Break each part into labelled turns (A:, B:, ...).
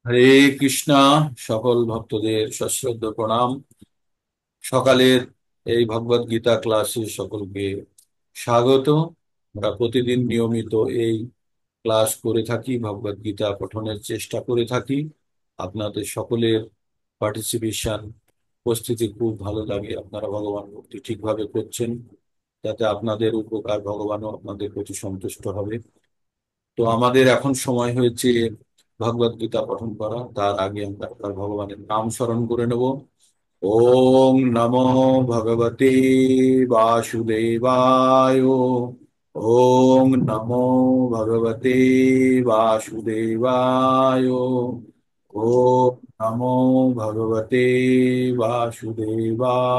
A: হরে কৃষ্ণা। সকল ভক্তদের সশ্রদ্ধ প্রণাম। সকালের এই ভগবদ গীতা ক্লাসে সকলকে স্বাগত। আমরা প্রতিদিন নিয়মিত এই ক্লাস করে থাকি, ভগবদ গীতা পঠনের চেষ্টা করে থাকি। আপনাদের সকলের পার্টিসিপেশন, উপস্থিতি খুব ভালো লাগে। আপনারা ভগবান ভক্তি ঠিকভাবে করছেন, যাতে আপনাদের উপকার ভগবানও আপনাদের প্রতি সন্তুষ্ট হবে। তো আমাদের এখন সময় হয়েছে ভগবদ গীতা পঠন করা। তার আগে আমরা একবার ভগবানের নাম স্মরণ করে নেব। ওম নমো ভগবতে বাসুদেবায়। ওম নমো ভগবতে বাসুদেবায়। ওম নমো ভগবতে বাসুদেবায়।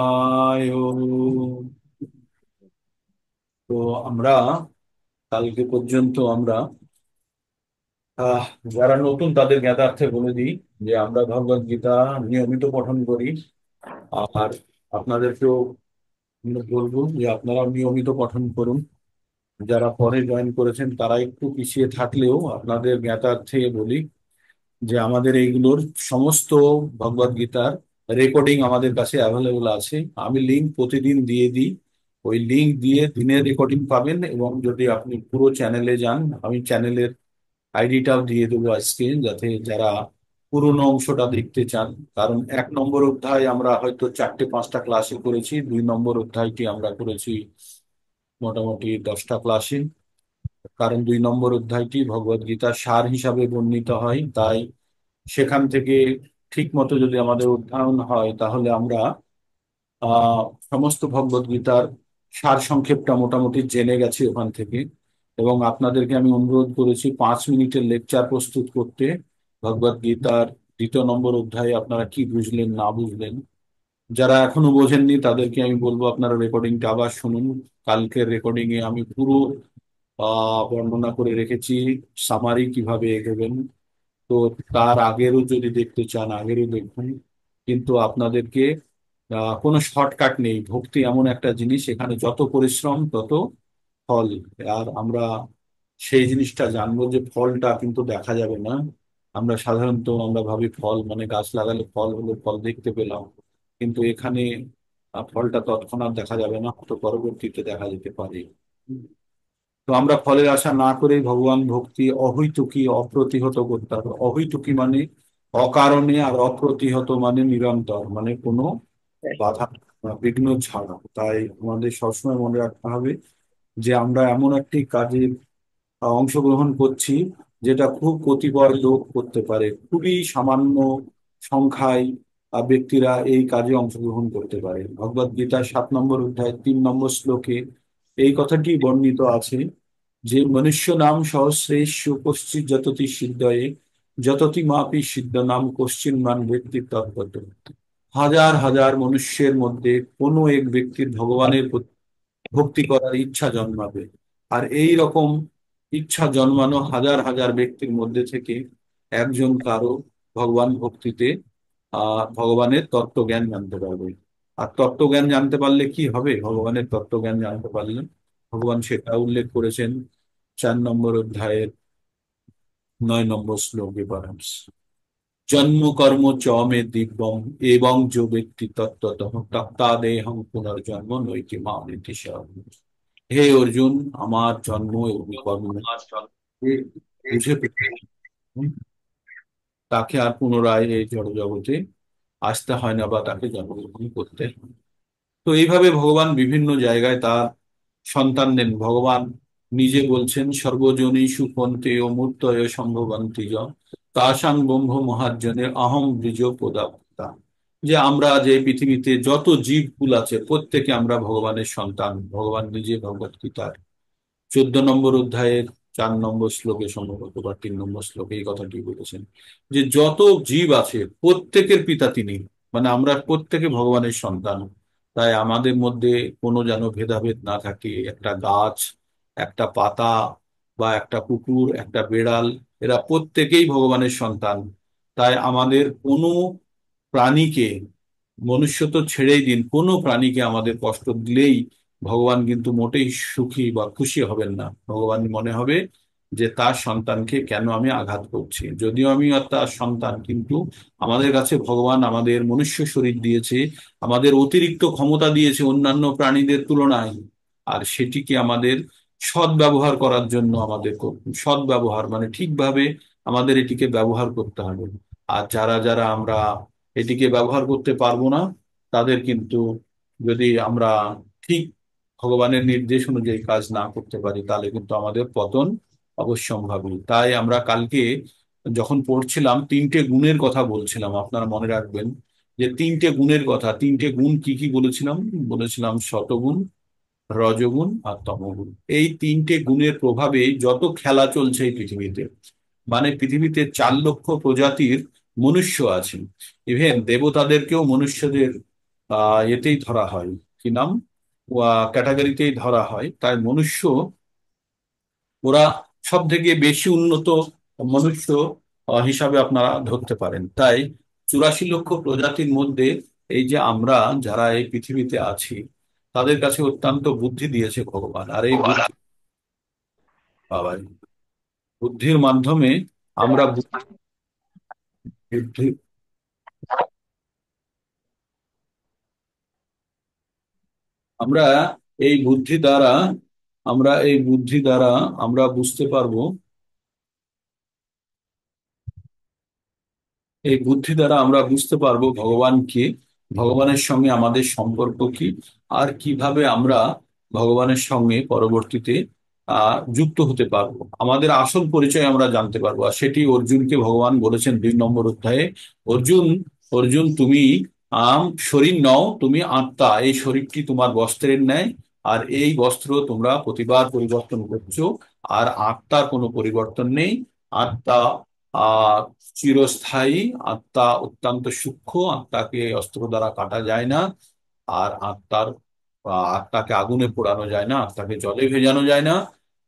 A: তো আমরা কালকে পর্যন্ত আমরা আহ যারা নতুন তাদের জ্ঞাতার্থে বলে দিই যে আমরা ভগবদ গীতা নিয়মিত পঠন করি। আর আপনাদেরকেও বলবো যে আপনারাও নিয়মিত পঠন করুন। যারা পরে জয়েন করেছেন তারা একটু পিছিয়ে থাকলেও আপনাদের জ্ঞাতার্থে বলি যে আমাদের এইগুলোর সমস্ত ভগবদ গীতার রেকর্ডিং আমাদের কাছে অ্যাভেলেবল আছে। আমি লিঙ্ক প্রতিদিন দিয়ে দিই। ওই লিঙ্ক দিয়ে দিনের রেকর্ডিং পাবেন, এবং যদি আপনি পুরো চ্যানেলে যান, আমি চ্যানেলের আইডিটাও দিয়ে দেবো আজকে, যাতে যারা পুরোনো অংশটা দেখতে চান। কারণ 1 নম্বর অধ্যায় আমরা হয়তো 4-5টা ক্লাসে করেছি, 2 নম্বর অধ্যায়টি আমরা করেছি মোটামুটি 10টা ক্লাসে। কারণ 2 নম্বর অধ্যায়টি ভগবদ গীতার সার হিসাবে বর্ণিত হয়, তাই সেখান থেকে ঠিক মতো যদি আমাদের অধ্যয়ন হয় তাহলে আমরা আহ সমস্ত ভগবদ গীতার সার সংক্ষেপটা মোটামুটি জেনে গেছি ওখান থেকে। এবং আপনাদেরকে আমি অনুরোধ করেছি 5 মিনিটের লেকচার প্রস্তুত করতে ভগবদ গীতার 2 নম্বর অধ্যায়ে আপনারা কি বুঝলেন না বুঝলেন। যারা এখনো বোঝেননি তাদেরকে আমি বলবো আপনারা রেকর্ডিংটা আবার শুনুন। কালকের রেকর্ডিং এ আমি পুরো বর্ণনা করে রেখেছি সামারি কিভাবে এগোবেন। তো তার আগেরও যদি দেখতে চান আগেরও দেখুন। কিন্তু আপনাদেরকে কোনো শর্টকাট নেই। ভক্তি এমন একটা জিনিস, এখানে যত পরিশ্রম তত ফল। আর আমরা সেই জিনিসটা জানবো যে ফলটা কিন্তু দেখা যাবে না। আমরা সাধারণত ভাবি ফল মানে গাছ লাগালে ফল হলো, ফল দেখতে পেলাম। কিন্তু এখানে ফলটা তৎক্ষণাৎ দেখা যাবে না, তো পরবর্তীতে দেখা যেতে পারে। তো আমরা ফলের আশা না করেই ভগবান ভক্তি অহৈতুকী অপ্রতিহত করতে হবে। অহৈতুকী মানে অকারণে, আর অপ্রতিহত মানে নিরন্তর, মানে কোনো বাধা বা বিঘ্ন ছাড়া। তাই আমাদের সবসময় মনে রাখতে হবে যে আমরা এমন একটি কাজে অংশগ্রহণ করছি যেটা খুব কতিপয় লোক করতে পারে। খুবই সামান্য সংখ্যায় ব্যক্তিরা এই কাজে অংশগ্রহণ করতে পারে। ভগবদ গীতার 7 নম্বর অধ্যায় 3 নম্বর শ্লোকে এই কথাটি বর্ণিত আছে যে মনুষ্য নাম সহস্রেষু কশ্চিৎ যততি সিদ্ধয়ে যততি মাপি সিদ্ধ নাম কশ্চিন মান ব্যক্তি তৎপত। হাজার হাজার মনুষ্যের মধ্যে কোনো এক ব্যক্তির ভগবানের প্রতি ভক্তি করার ইচ্ছা জন্মাবে। আর এই রকম ইচ্ছা জন্মানো হাজার হাজার ব্যক্তির মধ্যে থেকে একজন কারো ভগবান ভক্তিতে ভগবানের তত্ত্বজ্ঞান জানতে পারবে। আর তত্ত্বজ্ঞান জানতে পারলে কি হবে? ভগবানের তত্ত্বজ্ঞান জানতে পারলে ভগবান সেটা উল্লেখ করেছেন 4 নম্বর অধ্যায়ের 9 নম্বর শ্লোকে পারাংশ। জন্ম কর্ম চ মে দিব্যম এবং যে ব্যক্তি তত্ত্বতঃ তত্ত্বাদেহং পুনর্জন্ম নৈতি মামৃতি। হে অর্জুন, আমার জন্ম এবং কর্ম বুঝে পেতে তাকে আর পুনরায় এই জড় জগতে আসতে হয় না, বা তাকে জন্মগ্রহণ করতে হয় না। তো এইভাবে ভগবান বিভিন্ন জায়গায় তার সন্তান দেন। ভগবান নিজে বলছেন সর্বজনীষু পন্তে ও মূর্তয় সম্ভবন্তি য তাসাং ব্রহ্ম মহাজ্জনের অহম দ্বিজ প্রদাতা। যে আমরা যে পৃথিবীতে যত জীবকুল আছে প্রত্যেকে আমরা ভগবানের সন্তান। ভগবান নিজে ভগবত গীতার 14 নম্বর অধ্যায়ের 4 নম্বর শ্লোকে সম্ভবত বা 3 নম্বর শ্লোকে এই কথাটি বলেছেন যে যত জীব আছে প্রত্যেকের পিতা তিনি। মানে আমরা প্রত্যেকে ভগবানের সন্তান। তাই আমাদের মধ্যে কোনো যেন ভেদাভেদ না থাকে। একটা গাছ, একটা পাতা, বা একটা কুকুর, একটা বেড়াল, এরা প্রত্যেকেই ভগবানের সন্তান। তাই আমাদের কোনো প্রাণীকে, মনুষ্য তো ছেড়েই দিন, কোনো প্রাণীকে আমাদের কষ্ট দিলেই ভগবান কিন্তু মোটেই সুখী বা খুশি হবেন না। ভগবান মনে হবে যে তার সন্তানকে কেন আমি আঘাত করছি। যদিও আমি আর তার সন্তান, কিন্তু আমাদের কাছে ভগবান আমাদের মনুষ্য শরীর দিয়েছে, আমাদের অতিরিক্ত ক্ষমতা দিয়েছে অন্যান্য প্রাণীদের তুলনায়। আর সেটিকে আমাদের সৎ ব্যবহার করার জন্য আমাদের সৎ ব্যবহার মানে ঠিকভাবে আমাদের এটিকে ব্যবহার করতে হবে। আর যারা যারা আমরা এটিকে ব্যবহার করতে পারবো না, তাদের কিন্তু, যদি আমরা ঠিক ভগবানের নির্দেশ অনুযায়ী কাজ না করতে পারি, তাহলে কিন্তু আমাদের পতন অবশ্যম্ভাবী। তাই আমরা কালকে যখন পড়ছিলাম তিনটে গুণের কথা বলছিলাম, আপনারা মনে রাখবেন যে তিনটে গুণের কথা। তিনটে গুণ কি কি বলেছিলাম? বলেছিলাম শতগুণ, রজগুণ আর তমগুণ। এই তিনটে গুণের প্রভাবে যত খেলা চলছে এই পৃথিবীতে, মানে পৃথিবীতে 4 লক্ষ প্রজাতির মনুষ্য আছে। ইভেন দেবতাদেরকেও মনুষ্যদের এতেই ধরা হয়, কি নাম, ক্যাটাগরিতেই ধরা হয়। তাই মনুষ্য, ওরা সব থেকে বেশি উন্নত মনুষ্য হিসাবে আপনারা ধরতে পারেন। তাই 84 লক্ষ প্রজাতির মধ্যে এই যে আমরা যারা এই পৃথিবীতে আছি, তাদের কাছে অত্যন্ত বুদ্ধি দিয়েছে ভগবান। আর এই বাবা, বুদ্ধির মাধ্যমে আমরা বুদ্ধি আমরা এই বুদ্ধি দ্বারা এই বুদ্ধি দ্বারা আমরা বুঝতে পারবো, এই বুদ্ধি দ্বারা আমরা বুঝতে পারবো ভগবানকে, ভগবানের সঙ্গে আমাদের সম্পর্ক কি, আর কিভাবে আমরা ভগবানের সঙ্গে পরবর্তীতে যুক্ত হতে পারবো। আমাদের আসল পরিচয় আমরা জানতে পারবো। আর সেটি অর্জুনকে ভগবান বলেছেন 2 নম্বর অধ্যায়ে, অর্জুন, অর্জুন তুমি আম শরীর নও, তুমি আত্মা। এই শরীরটি তোমার বস্ত্রের ন্যায়, আর এই বস্ত্র তোমরা প্রতিবার পরিবর্তন করছো। আর আত্মার কোনো পরিবর্তন নেই। আত্মা আহ চিরস্থায়ী। আত্মা অত্যন্ত সূক্ষ্ম, আত্মাকে অস্ত্র দ্বারা কাটা যায় না। আর আত্মাকে আগুনে পোড়ানো যায় না, আত্মাকে জলে ভেজানো যায় না,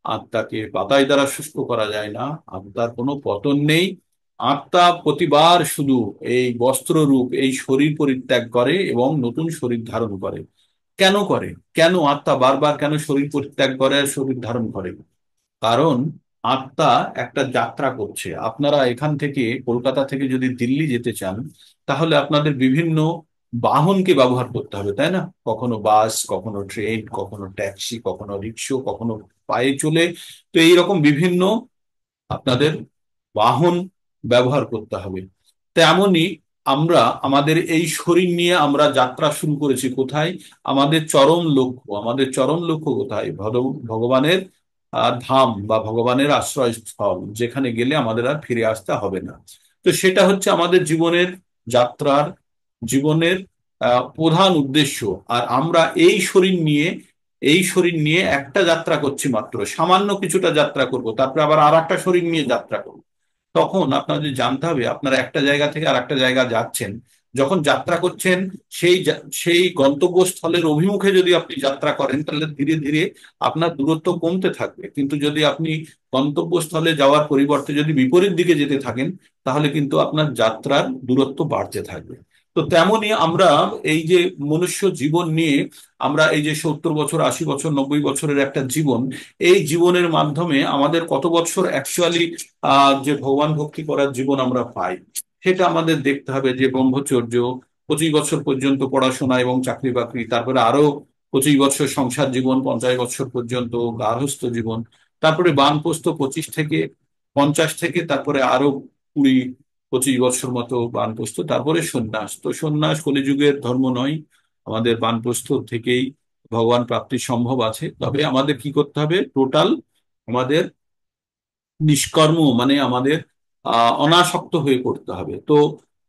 A: আত্মাকে বাতাস দ্বারা শুষ্ক করা যায় না। আত্মার কোনো পতন নেই। আত্মা প্রতিবার শুধু এই বস্ত্র রূপ এই শরীর পরিত্যাগ করে এবং নতুন শরীর ধারণ করে। কেন করে? কেন আত্মা বারবার কেন শরীর পরিত্যাগ করে আর শরীর ধারণ করে? কারণ আত্মা একটা যাত্রা করছে। আপনারা এখান থেকে, কলকাতা থেকে যদি দিল্লি যেতে চান, তাহলে আপনাদের বিভিন্ন বাহনকে ব্যবহার করতে হবে, তাই না? কখনো বাস, কখনো ট্রেন, কখনো ট্যাক্সি, কখনো রিক্সা, কখনো পায়ে চলে। তো এইরকম বিভিন্ন আপনাদের বাহন ব্যবহার করতে হবে। তেমনি আমরা আমাদের এই শরীর নিয়ে আমরা যাত্রা শুরু করেছি কোথায়? আমাদের চরম লক্ষ্য, আমাদের চরম লক্ষ্য কোথায়? ভগবানের ধাম বা ভগবানের আশ্রয়স্থল, যেখানে গেলে আমাদের আর ফিরে আসতে হবে না। তো সেটা হচ্ছে আমাদের জীবনের যাত্রার, জীবনের প্রধান উদ্দেশ্য। আর আমরা এই শরীর নিয়ে একটা যাত্রা করছি, মাত্র সামান্য কিছুটা যাত্রা করব, তারপরে আবার আর একটা শরীর নিয়ে যাত্রা করব। তখন আপনাদের জানতে হবে, আপনারা একটা জায়গা থেকে আর একটা জায়গা যাচ্ছেন। যখন যাত্রা করছেন, সেই গন্তব্যস্থলের অভিমুখে যদি আপনি যাত্রা করেন, তাহলে ধীরে ধীরে আপনার দূরত্ব কমতে থাকবে। কিন্তু যদি আপনি গন্তব্যস্থলে যাওয়ার পরিবর্তে যদি বিপরীত দিকে যেতে থাকেন, তাহলে কিন্তু আপনার যাত্রার দূরত্ব বাড়তে থাকবে। তো তেমনি আমরা এই যে মনুষ্য জীবন নিয়ে, আমরা এই যে 70 বছর, 80 বছর, 90 বছরের একটা জীবন, এই জীবনের মাধ্যমে আমাদের কত বছর অ্যাকচুয়ালি যে ভগবান ভক্তি করার জীবন আমরা পাই, সেটা আমাদের দেখতে হবে। যে ব্রহ্মচর্য, 25 বছর পর্যন্ত পড়াশোনা এবং চাকরি বাকরি, তারপরে আরো 25 বছর সংসার জীবন, 50 বছর পর্যন্ত গার্হস্থ্য জীবন, তারপরে বানপ্রস্থ 25 থেকে 50 থেকে, তারপরে আরো 20-25 বছর মতো বানপ্রস্থ, তারপরে সন্ন্যাস। তো সন্ন্যাস কলিযুগের ধর্ম নয়, আমাদের বানপ্রস্থ থেকেই ভগবান প্রাপ্তি সম্ভব আছে। তবে আমাদের কি করতে হবে? টোটাল আমাদের নিষ্কর্ম, মানে আমাদের অনাসক্ত হয়ে পড়তে হবে। তো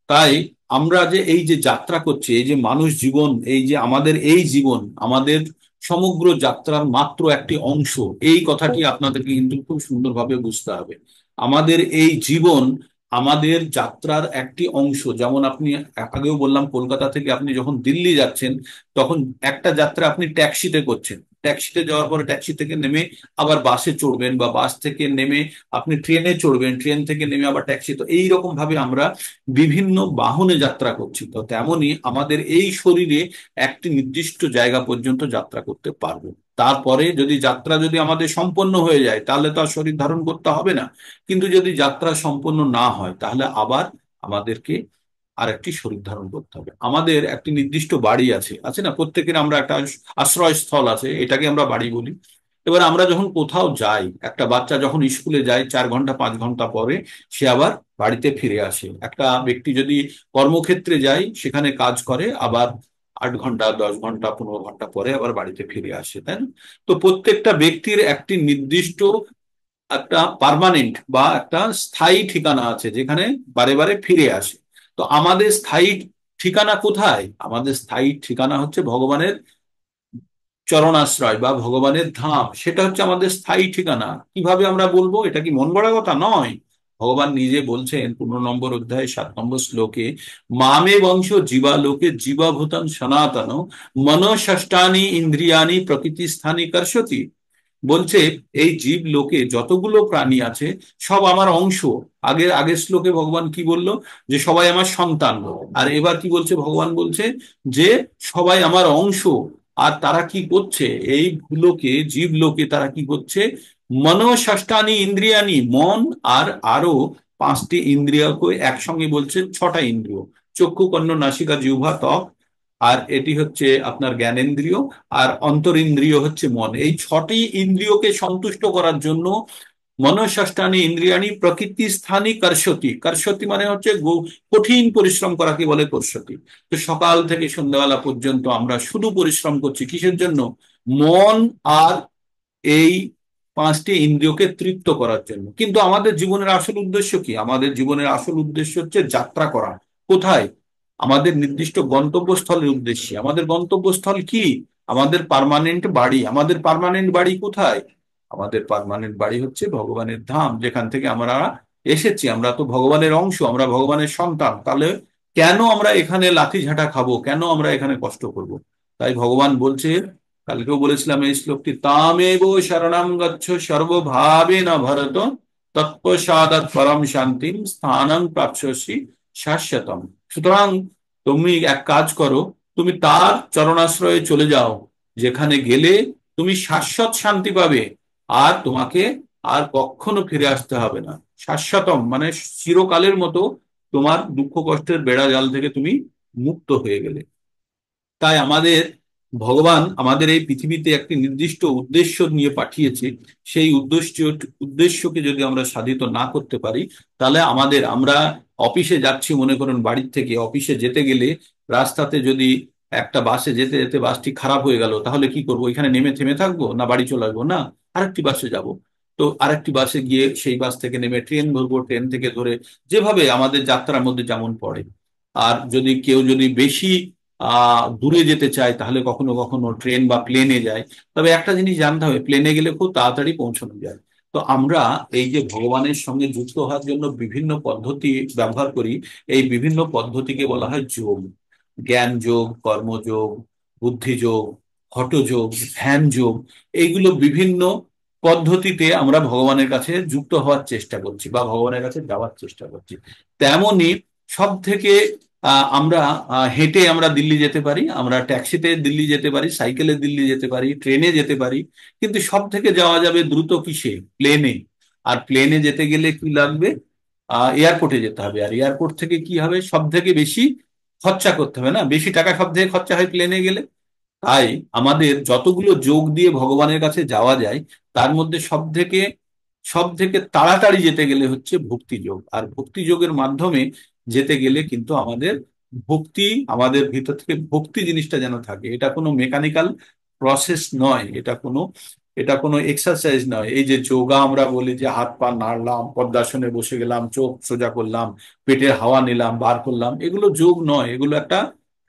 A: তাই আমরা যে এই যে যাত্রা করছি, এই যে মানুষ জীবন, এই যে আমাদের এই জীবন, আমাদের সমগ্র যাত্রার মাত্র একটি অংশ। এই কথাটি আপনাদেরকে কিন্তু খুব সুন্দরভাবে বুঝতে হবে। আমাদের এই জীবন আমাদের যাত্রার একটি অংশ। যেমন আপনি আগেও বললাম, কলকাতা থেকে আপনি যখন দিল্লি যাচ্ছেন, তখন একটা যাত্রা আপনি ট্যাক্সিতে করছেন। ট্যাক্সিতে যাওয়ার পরে ট্যাক্সি থেকে নেমে আবার বাসে চড়বেন, বা বাস থেকে নেমে আপনি ট্রেনে চড়বেন, ট্রেন থেকে নেমে আবার ট্যাক্সি। তো এইরকম ভাবে আমরা বিভিন্ন বাহনে যাত্রা করছি। তো তেমনি আমাদের এই শরীরে একটি নির্দিষ্ট জায়গা পর্যন্ত যাত্রা করতে পারবো। তারপরে যদি যাত্রা যদি আমাদের সম্পন্ন হয়ে যায় তাহলে তো আর শরীর ধারণ করতে হবে না। কিন্তু যদি যাত্রা সম্পন্ন না হয় তাহলে আবার আমাদেরকে আরেকটি শরীর ধারণ করতে হবে। আমাদের একটি নির্দিষ্ট বাড়ি আছে, আছে না, প্রত্যেকের আমরা একটা আশ্রয়স্থল আছে, এটাকে আমরা বাড়ি বলি। এবার আমরা যখন কোথাও যাই, একটা বাচ্চা যখন স্কুলে যায় 4 ঘন্টা 5 ঘন্টা পরে সে আবার বাড়িতে ফিরে আসে। একটা ব্যক্তি যদি কর্মক্ষেত্রে যায়, সেখানে কাজ করে, আবার 8 ঘন্টা 10 ঘন্টা 15 ঘন্টা পরে আবার বাড়িতে ফিরে আসে, তাই না? তো প্রত্যেকটা ব্যক্তির একটি নির্দিষ্ট একটা পার্মানেন্ট বা একটা স্থায়ী ঠিকানা আছে, যেখানে বারে বারে ফিরে আসে। তো আমাদের স্থায়ী ঠিকানা কোথায়? আমাদের স্থায়ী ঠিকানা হচ্ছে ভগবানের চরণাশ্রয় বা ভগবানের ধাম, সেটা হচ্ছে আমাদের স্থায়ী ঠিকানা। কিভাবে আমরা বলবো? এটা কি মন গড়া কথা নয়। ভগবান নিজে বলছেন 15 নম্বর অধ্যায় 7 নম্বর শ্লোকে, মামে বংশ জীবালোকে জীবাভূতম সনাতন মনঃষষ্ঠানি ইন্দ্রিয়ানি প্রকৃতি স্থানী কর্ষতি। বলছে এই জীব লোকে যতগুলো প্রাণী আছে সব আমার অংশ। আগের আগের শ্লোকে ভগবান কি বলল? যে সবাই আমার সন্তান। আর এবার কি বলছে? ভগবান বলছে যে সবাই আমার অংশ। আর তারা কি করছে? এই ভূলোকে জীব লোকে তারা কি করছে? মনঃষষ্ঠানি ইন্দ্রিয়ানি, মন আর আরো 5টি ইন্দ্রিয়কে একসঙ্গে বলছে 6টা ইন্দ্রিয়, চক্ষু কর্ণ নাসিকা জিহ্বা ত্বক, আর এটি হচ্ছে আপনার জ্ঞানেন্দ্রিয়, আর অন্তরিন্দ্রিয় হচ্ছে মন। এই 6টি ইন্দ্রিয়কে সন্তুষ্ট করার জন্য মনঃষষ্ঠানি ইন্দ্রিয়াণি প্রকৃতি স্থানী কর্ষতি। কর্ষতি মানে হচ্ছে কঠিন পরিশ্রম করাকে বলে কর্ষতি। তো সকাল থেকে সন্ধ্যাবেলা পর্যন্ত আমরা শুধু পরিশ্রম করছি কিসের জন্য? মন আর এই 5টি ইন্দ্রিয়কে তৃপ্ত করার জন্য। কিন্তু আমাদের জীবনের আসল উদ্দেশ্য কি? আমাদের জীবনের আসল উদ্দেশ্য হচ্ছে যাত্রা করা। কোথায়? আমাদের নির্দিষ্ট গন্তব্যস্থলের উদ্দেশ্যে। আমাদের গন্তব্যস্থল কি? আমাদের পার্মানেন্ট বাড়ি। আমাদের পার্মানেন্ট বাড়ি কোথায়? আমাদের পার্মানেন্ট বাড়ি হচ্ছে ভগবানের ধাম, যেখান থেকে আমরা এসেছি। আমরা তো ভগবানের অংশ, আমরা ভগবানের সন্তান। তাহলে কেন আমরা এখানে লাঠি ঝাঁটা খাবো? কেন আমরা এখানে কষ্ট করব? তাই ভগবান বলছে, কালকেও বলেছিলাম এই শ্লোকটি, তামেব শরণাম গচ্ছ সর্বভাবে না ভরত তৎপশ্চাৎ পরম শান্তিম স্থানং প্রাপ্স্যসি শাশ্বতম। সুতরাং তুমি এক কাজ করো, তুমি তার চরণাশ্রয়ে চলে যাও, যেখানে গেলে তুমি শাশ্বত শান্তি পাবে। আর তোমাকে আর কখনো ফিরে আসতে হবে না। শাশ্বতম মানে চিরকালের মতো তোমার দুঃখ কষ্টের বেড়া জাল থেকে তুমি মুক্ত হয়ে গেলে। তাই আমাদের ভগবান আমাদের এই পৃথিবীতে একটি নির্দিষ্ট উদ্দেশ্য নিয়ে পাঠিয়েছে। সেই উদ্দেশ্যকে যদি আমরা সাধিত না করতে পারি, তাহলে আমরা অফিসে যাচ্ছি, মনে করুন বাড়ির থেকে অফিসে যেতে গেলে রাস্তাতে যদি একটা বাসে যেতে যেতে বাসটি খারাপ হয়ে গেল, তাহলে কি করব? এখানে নেমে থেমে থাকবো না বাড়ি চলে আসবো? না, আরেকটি বাসে যাব। তো আরেকটি বাসে গিয়ে সেই বাস থেকে নেমে ট্রেন ধরবো, ট্রেন থেকে ধরে যেভাবে আমাদের যাত্রার মধ্যে যেমন পড়ে। আর যদি কেউ যদি বেশি দূরে যেতে চায় তাহলে কখনো কখনো ট্রেন বা প্লেনে যায়। তবে একটা জিনিস জানতে হবে, প্লেনে গেলে খুব তাড়াতাড়ি পৌঁছানো যায়। তো আমরা এই যে ভগবানের সঙ্গে যুক্ত হওয়ার জন্য বিভিন্ন পদ্ধতি ব্যবহার করি, এই বিভিন্ন পদ্ধতিকে বলা হয় যোগ। জ্ঞান যোগ, কর্মযোগ, বুদ্ধিযোগ, হঠযোগ, ধ্যান যোগ। এইগুলো বিভিন্ন পদ্ধতিতে আমরা ভগবানের কাছে যুক্ত হওয়ার চেষ্টা করছি বা ভগবানের কাছে যাওয়ার চেষ্টা করছি। তেমনি সব থেকে আমরা হেঁটে আমরা দিল্লি যেতে পারি, আমরা ট্যাক্সিতে দিল্লি যেতে পারি, সাইকেলে দিল্লি যেতে পারি, ট্রেনে যেতে পারি। কিন্তু সব থেকে যাওয়া যাবে দ্রুত কিসে? প্লেনে। আর প্লেনে যেতে গেলে কি লাগবে? এয়ারপোর্টে যেতে হবে। আর এয়ারপোর্ট থেকে কি হবে? সব থেকে বেশি খরচা করতে হবে, না? বেশি টাকা সব থেকে খরচা হয় প্লেনে গেলে। তাই আমাদের যতগুলো যোগ দিয়ে ভগবানের কাছে যাওয়া যায়, তার মধ্যে সব থেকে তাড়াতাড়ি যেতে গেলে হচ্ছে ভক্তি যোগ। আর ভক্তি যোগের মাধ্যমে যেতে গেলে কিন্তু ভক্তি আমাদের ভিতর থেকে ভক্তি জিনিসটা যেন থাকে। এটা কোনো মেকানিক্যাল প্রসেস নয়, এটা কোনো এক্সারসাইজ নয়। এই যে যোগা আমরা বলি যে হাত পা নাড়লাম, পদ্মাসনে বসে গেলাম, চোখ সোজা করলাম, পেটের হাওয়া নিলাম বার করলাম, এগুলো যোগ নয়, এগুলো একটা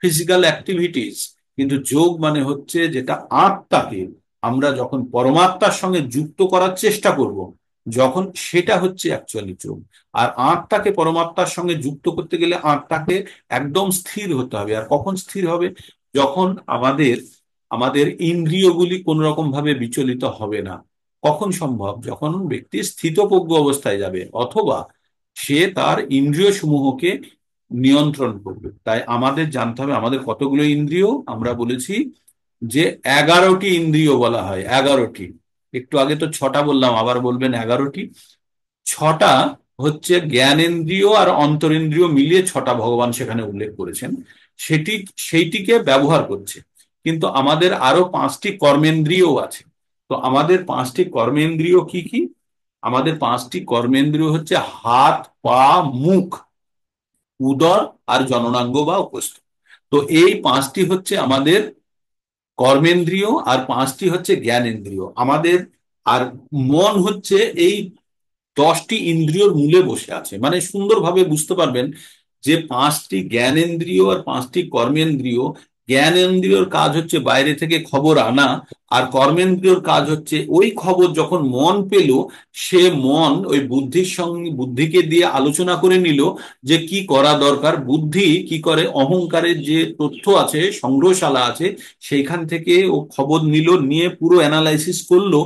A: ফিজিক্যাল অ্যাক্টিভিটিস। কিন্তু যোগ মানে হচ্ছে যেটা আত্মাকে আমরা যখন পরমাত্মার সঙ্গে যুক্ত করার চেষ্টা করব, যখন সেটা হচ্ছে অ্যাকচুয়ালি যোগ। আর আত্মাকে পরমাত্মার সঙ্গে যুক্ত করতে গেলে আত্মাকে একদম স্থির হতে হবে। আর কখন স্থির হবে? যখন আমাদের আমাদের ইন্দ্রিয়গুলি কোন রকম ভাবে বিচলিত হবে না। কখন সম্ভব? যখন ব্যক্তি স্থিতপ্রজ্ঞ অবস্থায় যাবে, অথবা সে তার ইন্দ্রিয় সমূহকে নিয়ন্ত্রণ করবে। তাই আমাদের জানতে হবে আমাদের কতগুলো ইন্দ্রিয়। আমরা বলেছি যে 11টি ইন্দ্রিয় বলা হয়, 11টি। একটু আগে তো 6টা বললাম, আবার বলবেন 11টি। 6টা হচ্ছে জ্ঞানেন্দ্রিয় আর অন্তরেন্দ্রিয় মিলিয়ে 6টা ভগবান সেখানে উল্লেখ করেছেন, সেটি সেইটিকে ব্যবহার করছে। কিন্তু আমাদের আরো 5টি কর্মেন্দ্রিয় আছে। তো আমাদের 5টি কর্মেন্দ্রিয় কি কি? আমাদের 5টি কর্মেন্দ্রিয় হচ্ছে হাত, পা, মুখ, উদর আর জননাঙ্গ বা উপস্থ। তো এই 5টি হচ্ছে আমাদের কর্মেন্দ্রিয়, আর 5টি হচ্ছে জ্ঞানেন্দ্রিয় আমাদের। আর মন হচ্ছে এই 10টি ইন্দ্রিয়র মূলে বসে আছে। মানে সুন্দরভাবে বুঝতে পারবেন যে 5টি জ্ঞানেন্দ্রিয় আর 5টি কর্মেন্দ্রিয়। জ্ঞানেন্দ্রিয়র কাজ হচ্ছে বাইরে থেকে খবর আনা, আর কর্মেন্দ্রিয়র কাজ হচ্ছে ওই খবর যখন মন পেল, সে মন ওই বুদ্ধির সঙ্গে, বুদ্ধিকে দিয়ে আলোচনা করে নিল যে কি করা দরকার। বুদ্ধি কি করে, অহংকারের যে তথ্য আছে, সংগ্রহশালা আছে, সেইখান থেকে ও খবর নিল, নিয়ে পুরো অ্যানালাইসিস করলো,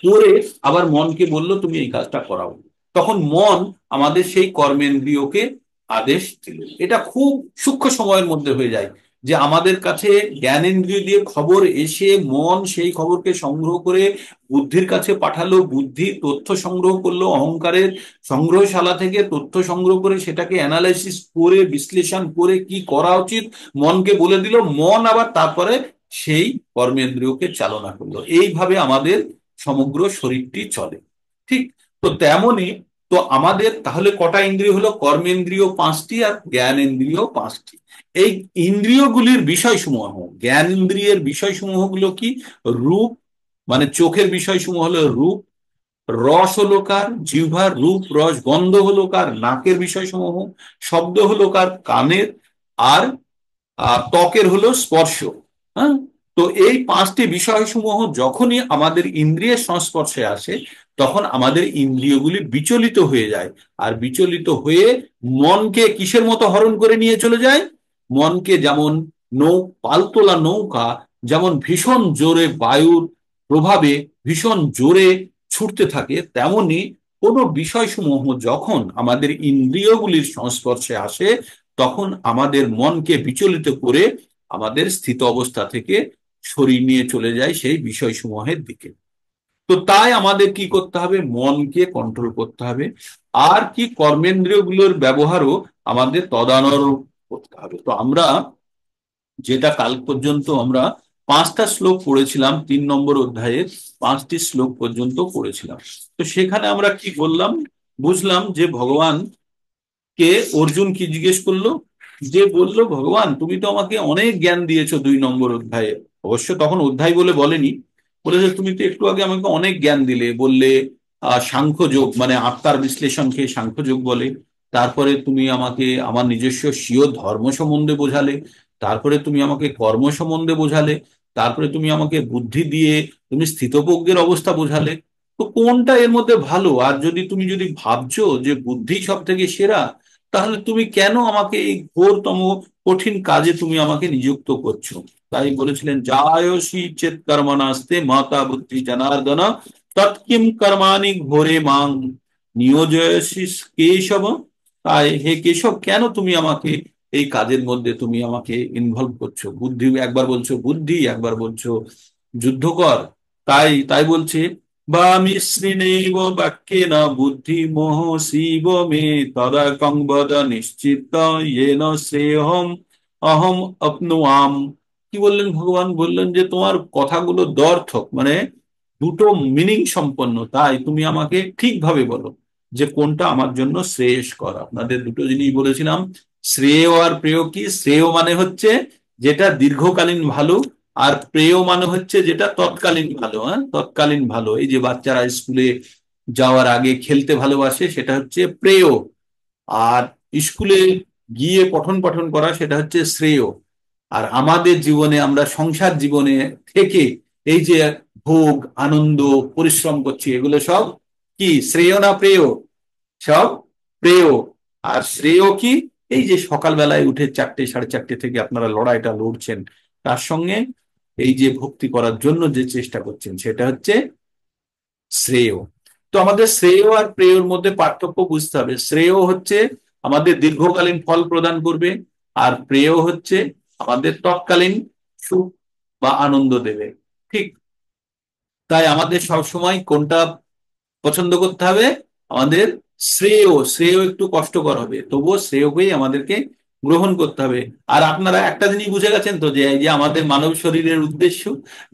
A: করে আবার মনকে বলল তুমি এই কাজটা করাও। তখন মন আমাদের সেই কর্মেন্দ্রিয়কে আদেশ দিল। এটা খুব সূক্ষ্ম সময়ের মধ্যে হয়ে যায় যে আমাদের কাছে জ্ঞানেন্দ্রিয় দিয়ে খবর এসে মন সেই খবরকে সংগ্রহ করে বুদ্ধির কাছে পাঠালো, বুদ্ধি তথ্য সংগ্রহ করলো, অহংকারের সংগ্রহশালা থেকে তথ্য সংগ্রহ করে সেটাকে অ্যানালাইসিস করে বিশ্লেষণ করে কি করা উচিত মনকে বলে দিল। মন আবার তারপরে সেই কর্মেন্দ্রিয়কে চালনা করলো। এইভাবে আমাদের সমগ্র শরীরটি চলে। ঠিক। তো তেমনি, তো আমাদের তাহলে কটা ইন্দ্রিয় হলো? কর্মেন্দ্রিয় 5টি আর জ্ঞানেন্দ্রিয় 5টি। এই ইন্দ্রিয়গুলির বিষয়সমূহ, জ্ঞান ইন্দ্রিয়ের বিষয়সমূহ গুলো কি? রূপ, মানে চোখের বিষয়সমূহ হলো রূপ। রস হলো কার? জিহ্বার। রূপ রস গন্ধ হলো কার? নাকের বিষয়সমূহ। শব্দ হলো কার? কানের। আর ত্বকের হলো স্পর্শ। হ্যাঁ। তো এই 5টি বিষয়সমূহ যখনই আমাদের ইন্দ্রিয়ের সংস্পর্শে আসে, তখন আমাদের ইন্দ্রিয়গুলি বিচলিত হয়ে যায়। আর বিচলিত হয়ে মনকে কিসের মতো হরণ করে নিয়ে চলে যায়? মনকে যেমন পালতোলা নৌকা যেমন ভীষণ জোরে বায়ুর প্রভাবে ভীষণ জোরে ছুটতে থাকে, তেমনি কোনো বিষয়সমূহ যখন আমাদের ইন্দ্রিয়গুলির সংস্পর্শে আসে, তখন আমাদের মনকে বিচলিত করে আমাদের স্থিত অবস্থা থেকে সরিয়ে নিয়ে চলে যায় সেই বিষয়সমূহের দিকে। তো তাই আমাদের কি করতে হবে? মনকে কন্ট্রোল করতে হবে। আর কি, কর্মেন্দ্রিয়গুলোর ব্যবহারও আমাদের তদানুরূপ করতে হবে। তো আমরা যেটা কাল পর্যন্ত আমরা 5টা শ্লোক পড়েছিলাম, 3 নম্বর অধ্যায়ের 5টি শ্লোক পর্যন্ত পড়েছিলাম। তো সেখানে আমরা কি বললাম? বুঝলাম যে ভগবান কে, অর্জুন কি জিজ্ঞেস করলো, যে বলল ভগবান তুমি তো আমাকে অনেক জ্ঞান দিয়েছো 2 নম্বর অধ্যায়ে। অবশ্য তখন অধ্যায় বলে বলেনি, বলেছে তুমি তো একটু আগে আমাকে অনেক জ্ঞান দিলে, বললে সাংখ্যযোগ, মানে আত্মার বিশ্লেষণকে সাংখ্যযোগ বলে। তারপরে তুমি আমাকে আমার নিজস্ব স্বীয় ধর্ম সম্বন্ধে বোঝালে। তারপরে তুমি আমাকে কর্ম সম্বন্ধে বোঝালে। তারপরে তুমি আমাকে বুদ্ধি দিয়ে তুমি স্থিতপ্রজ্ঞের অবস্থা বোঝালে। তো কোনটা এর মধ্যে ভালো? আর যদি ভাবছো যে বুদ্ধি সব থেকে সেরা, তাহলে তুমি কেন আমাকে এই ঘোরতম কঠিন কাজে তুমি আমাকে নিযুক্ত করছো? তাই বলেছিলেন, জায়সি চেত কর্মণাস্তে মাতা বুদ্ধি জনার্দন, তৎকিম কর্মাণি ঘোরে মাং নিয়োজয়সি কেশব। তাই হে কেশব, কেন তুমি আমাকে এই কাজের মধ্যে তুমি আমাকে ইনভলভ করছো? বুদ্ধি একবার বলছো, বুদ্ধি একবার বলছো যুদ্ধ কর। তাই তাই বলছে, বা মিশ্রিণৈব বাক্যেন বুদ্ধি মোহ শিব মে তদা কং বদ নিশ্চিত ইয়েন শ্রেয়হম অহম আপনুয়াম। কি বললেন ভগবান? বললেন যে তোমার কথাগুলো দ্ব্যর্থক, মানে দুটো মিনিং সম্পন্ন। তাই তুমি আমাকে ঠিকভাবে বলো যে কোনটা আমার জন্য শ্রেয়স্কর। আপনাদের দুটো জিনিস বলেছিলাম, শ্রেয় আর প্রেয় কি? শ্রেয় মানে হচ্ছে যেটা দীর্ঘকালীন ভালো, আর প্রেয় মানে হচ্ছে যেটা তৎকালীন ভালো। হ্যাঁ, তৎকালীন ভালো। এই যে বাচ্চারা স্কুলে যাওয়ার আগে খেলতে ভালোবাসে, সেটা হচ্ছে প্রেয়। আর স্কুলে গিয়ে পঠন পাঠন করা, সেটা হচ্ছে শ্রেয়। আর আমাদের জীবনে, আমরা সংসার জীবনে থেকে এই যে ভোগ আনন্দ পরিশ্রম করছি, এগুলো সব কি, শ্রেয় না প্রেয়? সব প্রেয়। আর শ্রেয় কি? এই যে সকালবেলায় উঠে 4টে 4:30 থেকে আপনারা লড়াইটা লড়ছেন, তার সঙ্গে এই যে ভক্তি করার জন্য যে চেষ্টা করছেন, সেটা হচ্ছে শ্রেয়। তো আমাদের শ্রেয় আর প্রেয়র মধ্যে পার্থক্য বুঝতে হবে। শ্রেয় হচ্ছে আমাদের দীর্ঘকালীন ফল প্রদান করবে, আর প্রেয় হচ্ছে আমাদের তৎকালীন সুখ বা আনন্দ দেবে। ঠিক। তাই আমাদের সবসময় কোনটা পছন্দ করতে হবে? আমাদের শ্রেয় একটু কষ্টকর হবে, তবুও শ্রেয়কেই আমাদেরকে গ্রহণ করতে হবে। আর আপনারা একটা জিনিস বুঝে গেছেন তো, যে এই যে আমাদের মানব শরীরের উদ্দেশ্য,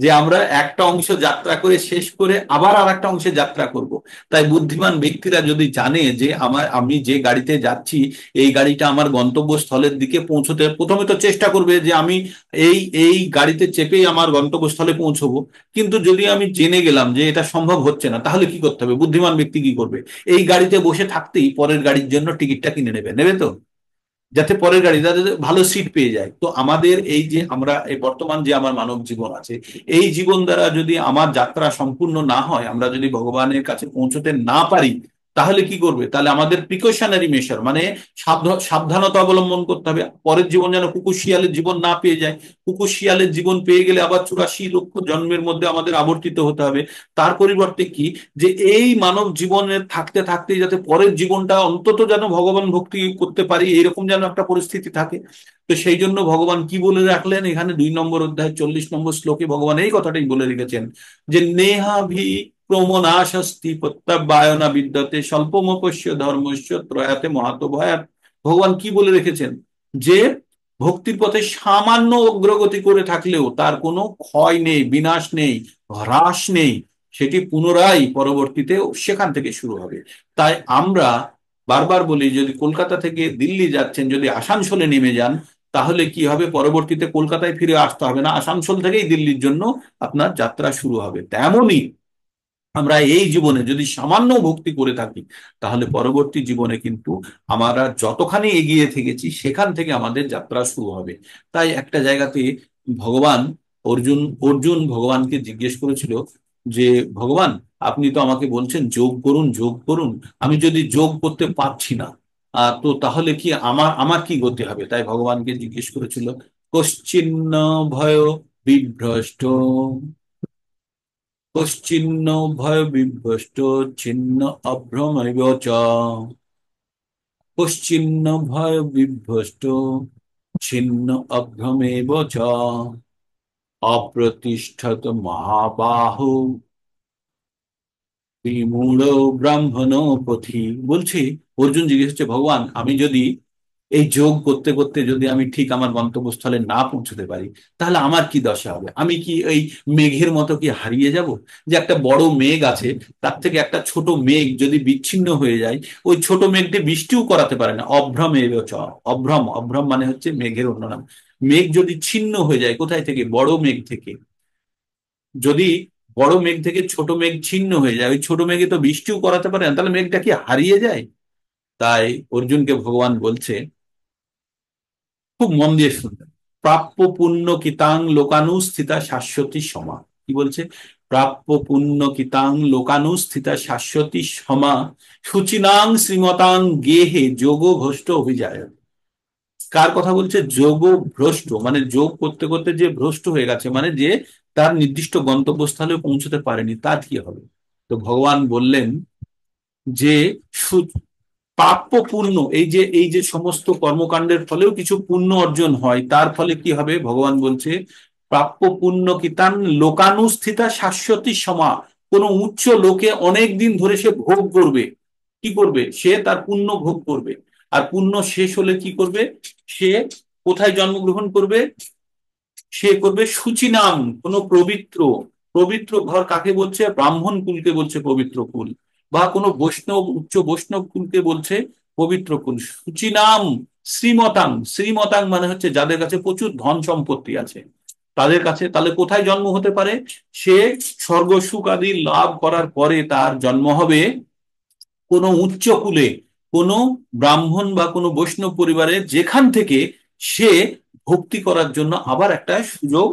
A: যে আমরা একটা অংশ যাত্রা করে শেষ করে আবার আর একটা অংশে যাত্রা করব। তাই বুদ্ধিমান ব্যক্তিরা যদি জানে যে আমি যে গাড়িতে যাচ্ছি, এই গাড়িটা আমার গন্তব্যস্থলের দিকে পৌঁছতে, প্রথমে তো চেষ্টা করবে যে আমি এই এই গাড়িতে চেপেই আমার গন্তব্যস্থলে পৌঁছবো। কিন্তু যদি আমি জেনে গেলাম যে এটা সম্ভব হচ্ছে না, তাহলে কি করতে হবে? বুদ্ধিমান ব্যক্তি কি করবে? এই গাড়িতে বসে থাকতেই পরের গাড়ির জন্য টিকিটটা কিনে নেবে, নেবে তো, যাতে পরের গাড়ি যাতে ভালো সিট পেয়ে যায়। তো আমাদের এই যে আমরা এই বর্তমান যে আমার মানব জীবন আছে, এই জীবন দ্বারা যদি আমার যাত্রা সম্পূর্ণ না হয়, আমরা যদি ভগবানের কাছে পৌঁছতে না পারি, তাহলে কি করবে? তাহলে আমাদের প্রিকশনারি মেশার মানে সাবধানতা অবলম্বন করতে হবে, পরের জীবন যেন কুকুর শিয়ালের জীবন না পেয়ে যায়। কুকুর শিয়ালের জীবন পেয়ে গেলে আবার 84 লক্ষ জন্মের মধ্যে আমাদের আবর্তিত হতে হবে। তার পরিবর্তে কি, যে এই মানব জীবনে থাকতে থাকতে যাতে পরের জীবনটা অন্তত যেন ভগবান ভক্তি করতে পারি, এরকম যেন একটা পরিস্থিতি থাকে। তো সেই জন্য ভগবান কি বলে রাখলেন এখানে 2 নম্বর অধ্যায় 40 নম্বর শ্লোকে ভগবান এই কথাটাই বলে রেখেছেন, যে নেহাভি ক্রমনাশস্তি প্রত্যবায়না বিদ্যতে স্বল্পমপস্য ধর্মস্য ত্রয়াতে মহাতো ভয়াত। ভগবান কি বলে রেখেছেন? যে ভক্তির পথে সামান্য অগ্রগতি করে থাকলেও তার কোনো ক্ষয় নেই, বিনাশ নেই, হ্রাস নেই। সেটি পুনরায় পরবর্তীতে সেখান থেকে শুরু হবে। তাই আমরা বারবার বলি, যদি কলকাতা থেকে দিল্লি যাচ্ছেন, যদি আসানসোলে নেমে যান, তাহলে কি হবে? পরবর্তীতে কলকাতায় ফিরে আসতে হবে না, আসানসোল থেকেই দিল্লির জন্য আপনার যাত্রা শুরু হবে। তেমনই আমরা এই জীবনে যদি সামান্য ভক্তি করে থাকি, তাহলে পরবর্তী জীবনে কিন্তু আমরা যতখানি এগিয়ে থেকেছি সেখান থেকে আমাদের যাত্রা শুরু হবে। তাই একটা জায়গাতে ভগবান, অর্জুন অর্জুন ভগবানকে জিজ্ঞেস করেছিল যে ভগবান, আপনি তো আমাকে বলছেন যোগ করুন, যোগ করুন, আমি যদি যোগ করতে পারছি না, তো তাহলে কি আমার আমার কি গতি হবে? তাই ভগবানকে জিজ্ঞেস করেছিল, কশ্চিন্ন ভয় বিভ্রষ্ট, কশ্চিন্ন ভয় বিভ্রষ্ট, ছিন্ন অভ্রমৈব চ, কশ্চিন্ন ভয় বিভ্রষ্ট, ছিন্ন অভ্রমেব চ, অপ্রতিষ্ঠত মহাবাহু বিমূঢ় ব্রাহ্মণ পথি। বলছি, অর্জুন জিজ্ঞেস করছে, ভগবান আমি যদি এই যোগ করতে করতে যদি আমি ঠিক আমার গন্তব্যস্থলে না পৌঁছতে পারি, তাহলে আমার কি দশা হবে? আমি কি এই মেঘের মতো কি হারিয়ে যাব? যে একটা বড় মেঘ আছে, তার থেকে একটা ছোট মেঘ যদি বিচ্ছিন্ন হয়ে যায়, ওই ছোট মেঘটি বৃষ্টিও করাতে পারে না। অভ্রম এব চ, অভ্রম, অভ্রম মানে হচ্ছে মেঘের অন্য নাম। মেঘ যদি ছিন্ন হয়ে যায়, কোথায় থেকে? বড় মেঘ থেকে। যদি বড় মেঘ থেকে ছোট মেঘ ছিন্ন হয়ে যায়, ওই ছোট মেঘে তো বৃষ্টিও করাতে পারে না, তাহলে মেঘটা কি হারিয়ে যায়? তাই অর্জুনকে ভগবান বলছে, খুব মন দিয়ে শুনবেন, প্রাপ্য পুণ্য কিতাং লোকানুস্থিতা শাশ্বতী সমা। কি বলছে? প্রাপ্য পুণ্য কিতাং লোকানুস্থিতা শাশ্বতী সমা, শুচিনাং শ্রীমতাং গেহে যোগ ভ্রষ্ট অভিজায়। কার কথা বলছে? যোগ ভ্রষ্ট মানে যোগ করতে করতে যে ভ্রষ্ট হয়ে গেছে, মানে যে তার নির্দিষ্ট গন্তব্যস্থলে পৌঁছতে পারেনি, তার কি হবে? তো ভগবান বললেন যে প্রাপ্য পুণ্য, এই যে সমস্ত কর্মকাণ্ডের ফলেও কিছু পুণ্য অর্জন হয়, তার ফলে কি হবে? ভগবান বলছে, প্রাপ্য পুণ্য কি তান লোকানুস্থিতা শাশ্বতী সমা। কোন উচ্চ লোকে অনেক দিন ধরে সে ভোগ করবে। কি করবে? সে তার পুণ্য ভোগ করবে। আর পুণ্য শেষ হলে কি করবে? সে কোথায় জন্মগ্রহণ করবে? সে করবে শুচিনাম, কোন পবিত্র, পবিত্র ঘর কাকে বলছে? ব্রাহ্মণ কুলকে বলছে পবিত্র কুল, বা কোনো বৈষ্ণব, উচ্চ বৈষ্ণব কুলকে বলছে পবিত্র কুল। শুচিনাম শ্রীমতাং, শ্রীমতাং মানে হচ্ছে যাদের কাছে প্রচুর ধন সম্পত্তি আছে, তাদের কাছে। তাহলে কোথায় জন্ম হতে পারে? সে স্বর্গ সুখ আদি লাভ করার পরে তার জন্ম হবে কোনো উচ্চ কুলে, কোনো ব্রাহ্মণ বা কোনো বৈষ্ণব পরিবারে, যেখান থেকে সে ভক্তি করার জন্য আবার একটা সুযোগ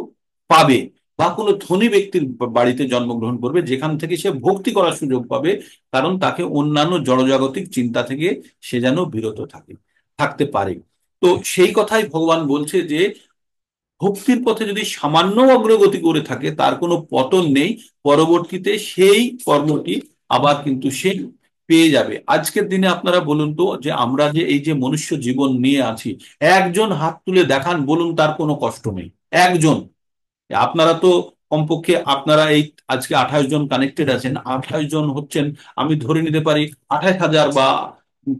A: পাবে। বা কোনো ধনী ব্যক্তির বাড়িতে জন্মগ্রহণ করবে, যেখান থেকে সে ভক্তি করার সুযোগ পাবে, কারণ তাকে অন্যান্য জড়জাগতিক চিন্তা থেকে সে যেন বিরত থাকতে পারে। তো সেই কথাই ভগবান বলছে যে ভক্তির পথে যদি সামান্য অগ্রগতি করে থাকে, তার কোনো পতন নেই, পরবর্তীতে সেই কর্মটি আবার কিন্তু সে পেয়ে যাবে। আজকের দিনে আপনারা বলুন তো, যে আমরা যে এই যে মনুষ্য জীবন নিয়ে আছি, একজন হাত তুলে দেখান, বলুন তার কোনো কষ্ট নেই। একজন, আপনারা তো কমপক্ষে আপনারা এই আজকে 28 জন কানেক্টেড আছেন, 28 জন হচ্ছেন, আমি ধরে নিতে পারি 28,000 বা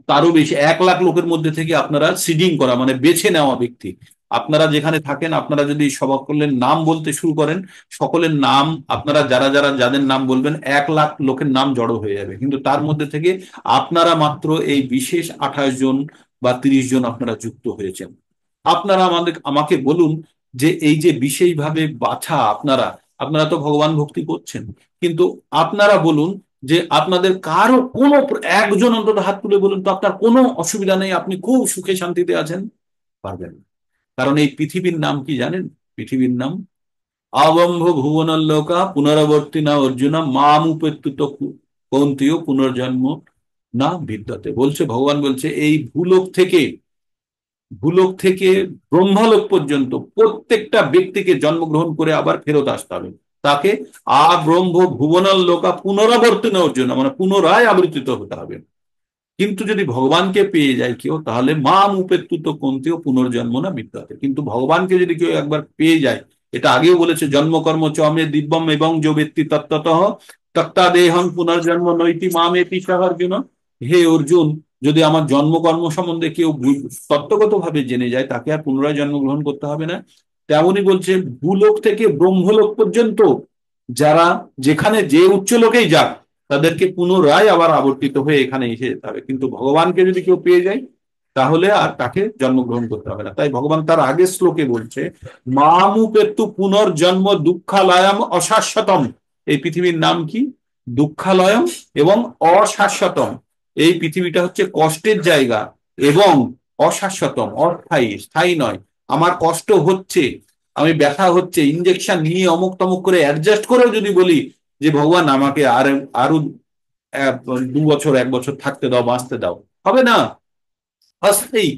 A: তারও বেশি, 1 লাখ লোকের মধ্যে থেকে আপনারা সিডিং করা মানে বেছে নেওয়া ব্যক্তি। আপনারা যেখানে থাকেন, আপনারা যদি সকলের নাম বলতে শুরু করেন, সকলের নাম আপনারা যারা যারা যাদের নাম বলবেন, 1 লাখ লোকের নাম জড়ো হয়ে যাবে, কিন্তু তার মধ্যে থেকে আপনারা মাত্র এই বিশেষ 28 জন বা 30 জন আপনারা যুক্ত হয়েছেন। আপনারা আমাকে বলুন যে এই যে বিশেষভাবে বাছা আপনারা, আপনারা তো ভগবান ভক্তি করছেন, কিন্তু আপনারা বলুন যে আপনাদের কারো কোনো, একজন অন্তত হাত তুলে বলুন তো আপনার কোনো অসুবিধা নেই, আপনি খুব সুখে শান্তিতে আছেন? পারবেন না। কারণ এই পৃথিবীর নাম কি জানেন? পৃথিবীর নাম আবম্ভ ভুবনল্লোকা পুনরাবর্তী না অর্জুন মামুপেত্যুত কৌন্তেয় পুনর্জন্ম না বিদ্যতে। বলছে ভগবান, বলছে এই ভূলোক থেকে, ভূলোক থেকে ব্রহ্মলোক পর্যন্ত প্রত্যেকটা ব্যক্তিকে জন্মগ্রহণ করে আবার ফেরত আসতে হবে। তাকে আব্রহ্ম ভুবনাল লোকা পুনরাবর্তন অর্জুন, মানে পুনরায় আবর্তিত হতে হবে। কিন্তু যদি ভগবানকে পেয়ে যায় কেউ, তাহলে মাম উপেক্ষিত কন্তেও পুনর্জন্ম না বিদ্যাতে। কিন্তু ভগবানকে যদি কেউ একবার পেয়ে যায়, এটা আগেও বলেছে, জন্মকর্ম চ মে দিব্যম এবং যো ব্যক্তি তত্ত্বতঃ তত্ত্বাদেহং পুনর্জন্ম নৈতি মামেতি সহ অর্জুন। হে অর্জুন, যদি আমার জন্মকর্ম সম্বন্ধে কেউ তত্ত্বগত ভাবে জেনে যায়, তাকে আর পুনরায় জন্মগ্রহণ করতে হবে না। তেমনই বলছে ভূলোক থেকে ব্রহ্মলোক পর্যন্ত যারা যেখানে যে উচ্চ লোকেই যাক, তাদেরকে পুনরায় আবার আবর্তিত হয়ে এখানে এসে যেতে হবে। কিন্তু ভগবানকে যদি কেউ পেয়ে যায়, তাহলে আর তাকে জন্মগ্রহণ করতে হবে না। তাই ভগবান তার আগের শ্লোকে বলছে মামুপেত্তু পুনর্জন্ম দুঃখালয়ম অশাশ্বতম। এই পৃথিবীর নাম কি? দুঃখালয়ম এবং অশাশ্বতম। এই পৃথিবীটা হচ্ছে কষ্টের জায়গা এবং অশাশ্বতম, অস্থায়ী, স্থায়ী নয়। আমার কষ্ট হচ্ছে, আমি ব্যথা হচ্ছে, ইঞ্জেকশন নিয়ে অমুক তমুক করে অ্যাডজাস্ট করেও যদি বলি যে ভগবান আমাকে আর আরো 2 বছর 1 বছর থাকতে দাও, বাঁচতে দাও, হবে না। অস্থায়ী,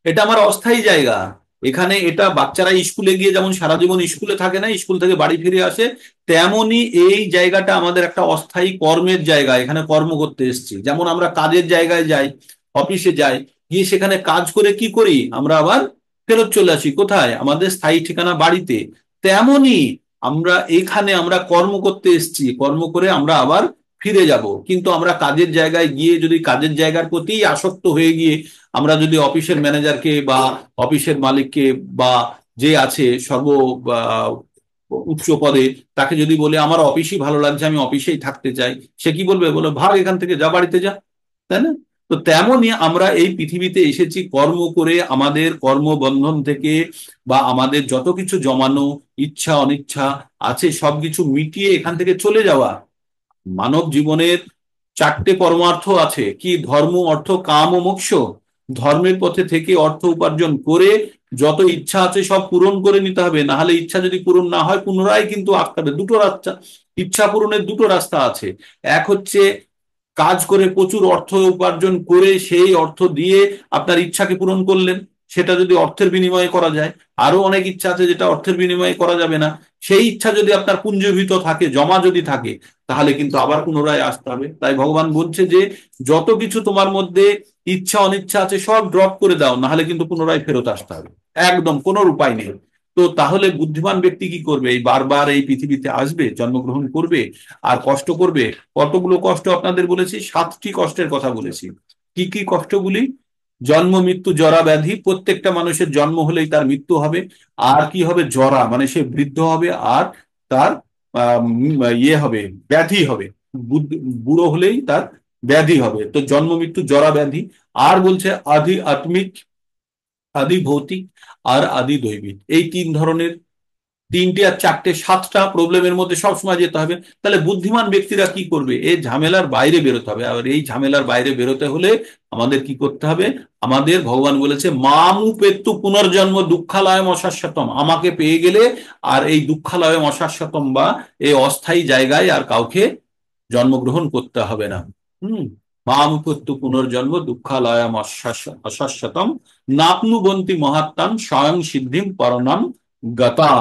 A: এটা আমার অস্থায়ী জায়গা। এখানে এটা বাচ্চারা স্কুলে গিয়ে যেমন সারা জীবন স্কুলে থাকে না, স্কুল থেকে বাড়ি ফিরে আসে, তেমনি এই জায়গাটা আমাদের একটা অস্থায়ী কর্মের জায়গা। এখানে কর্ম করতে এসেছি, যেমন আমরা কাজের জায়গায় যাই, অফিসে যাই, গিয়ে সেখানে কাজ করে কি করি, আমরা আবার ফেরত চলে আসি কোথায়? আমাদের স্থায়ী ঠিকানা বাড়িতে। তেমনি আমরা এখানে আমরা কর্ম করতে এসেছি, কর্ম করে আমরা আবার ফিরে যাব। কিন্তু আমরা কাজের জায়গায় গিয়ে যদি কাজের জায়গার প্রতি আসক্ত হয়ে গিয়ে আমরা যদি অফিসের ম্যানেজারকে বা অফিসের মালিককে বা যে আছে সর্ব আহ, উচ্চ পদে, তাকে যদি বলে আমার অফিসই ভালো লাগছে, আমি অফিসেই থাকতে চাই, সে কি বলবে? বলে ভাগ এখান থেকে, যা বাড়িতে যা। তাই না? তো তেমনই আমরা এই পৃথিবীতে এসেছি কর্ম করে, আমাদের কর্মবন্ধন থেকে বা আমাদের যত কিছু জমানো ইচ্ছা অনিচ্ছা আছে সবকিছু মিটিয়ে এখান থেকে চলে যাওয়া। মানব জীবনের 4টে পরমার্থ আছে কি? ধর্ম, অর্থ, কাম ও মোক্ষ। ধর্মের পথে থেকে অর্থ উপার্জন করে যত ইচ্ছা আছে সব পূরণ করে নিতে হবে, না হলে ইচ্ছা যদি পূরণ না হয় পুনরায় কিন্তু আসতে হবে। দুটো রাস্তা, ইচ্ছা পূরণের দুটো রাস্তা আছে। এক হচ্ছে কাজ করে প্রচুর অর্থ উপার্জন করে সেই অর্থ দিয়ে আপনার ইচ্ছাকে পূরণ করলেন, সেটা যদি অর্থের বিনিময়ে করা যায়। আরো অনেক ইচ্ছা আছে যেটা অর্থের বিনিময়ে করা যাবে না। সেই ইচ্ছা যদি আপনার পুঞ্জীভূত থাকে, জমা যদি থাকে, তাহলে কিন্তু আবার পুনরায় আসতে হবে। তাই ভগবান বলছে যে যত কিছু তোমার মধ্যে ইচ্ছা অনিচ্ছা আছে সব ড্রপ করে দাও, না হলে কিন্তু পুনরায় ফেরত আসতে হবে। একদম কোনো উপায় নেই। তো তাহলে বুদ্ধিমান ব্যক্তি কি করবে? এই বারবার এই পৃথিবীতে আসবে, জন্মগ্রহণ করবে আর কষ্ট করবে। কতগুলো কষ্ট আপনাদের বলেছি, 7টি কষ্টের কথা বলেছি। কি কি কষ্টগুলি? জন্ম, মৃত্যু, জরা, ব্যাধি। প্রত্যেকটা মানুষের জন্ম হলেই তার মৃত্যু হবে। আর কি হবে? জরা, মানে সে বৃদ্ধ হবে। আর তার ইয়ে হবে, ব্যাধি হবে। বুড়ো হলেই তার ব্যাধি হবে। তো জন্ম, মৃত্যু, জরা, ব্যাধি। আর বলছে আদি আত্মিক, আদি ভৌতিক আর আদি দৈবিক। এই 3 ধরনের, 3টে আর 4টে, 7টা প্রবলেমের মধ্যে সবসময় যেতে হবে। তাহলে বুদ্ধিমান ব্যক্তিরা কি করবে? এই ঝামেলার বাইরে বেরোতে হবে। আর এই ঝামেলার বাইরে বেরোতে হলে আমাদের কি করতে হবে? আমাদের ভগবান বলেছে মামু পেত্তু পুনর্জন্ম দুঃখালয়ম অশাশ্বতম। আমাকে পেয়ে গেলে আর এই দুঃখালয়ম অশাশ্বতম বা এই অস্থায়ী জায়গায় আর কাউকে জন্মগ্রহণ করতে হবে না। হুম। মামু পেত্তু পুনর্জন্ম দুঃখালয়ম অশাশ্বতম নাপনুবন্তি মহাত্মান স্বয়ং সিদ্ধিম পরনাম গতা।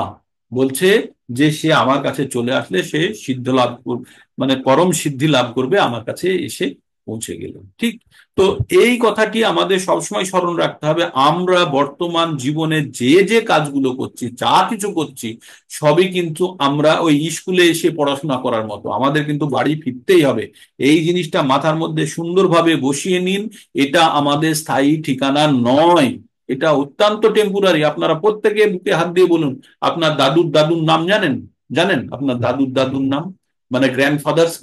A: বলছে যে সে আমার কাছে চলে আসলে সে সিদ্ধ লাভ করবে, মানে পরম সিদ্ধি লাভ করবে আমার কাছে এসে পৌঁছে গেলাম। ঠিক। তো এই কথাটি আমাদের সবসময় স্মরণ রাখতে হবে, আমরা বর্তমান জীবনে যে যে কাজগুলো করছি, যা কিছু করছি, সবই কিন্তু আমরা ওই স্কুলে এসে পড়াশোনা করার মতো, আমাদের কিন্তু বাড়ি ফিরতেই হবে। এই জিনিসটা মাথার মধ্যে সুন্দরভাবে বসিয়ে নিন। এটা আমাদের স্থায়ী ঠিকানা নয়, এটা অত্যন্ত টেম্পোরারি। আপনারা প্রত্যেকে বুকে হাত দিয়ে বলুন, আপনার দাদুর দাদুর নাম জানেন? জানেন আপনার দাদুর দাদুর নাম? মানে গ্র্যান্ডফাদার্স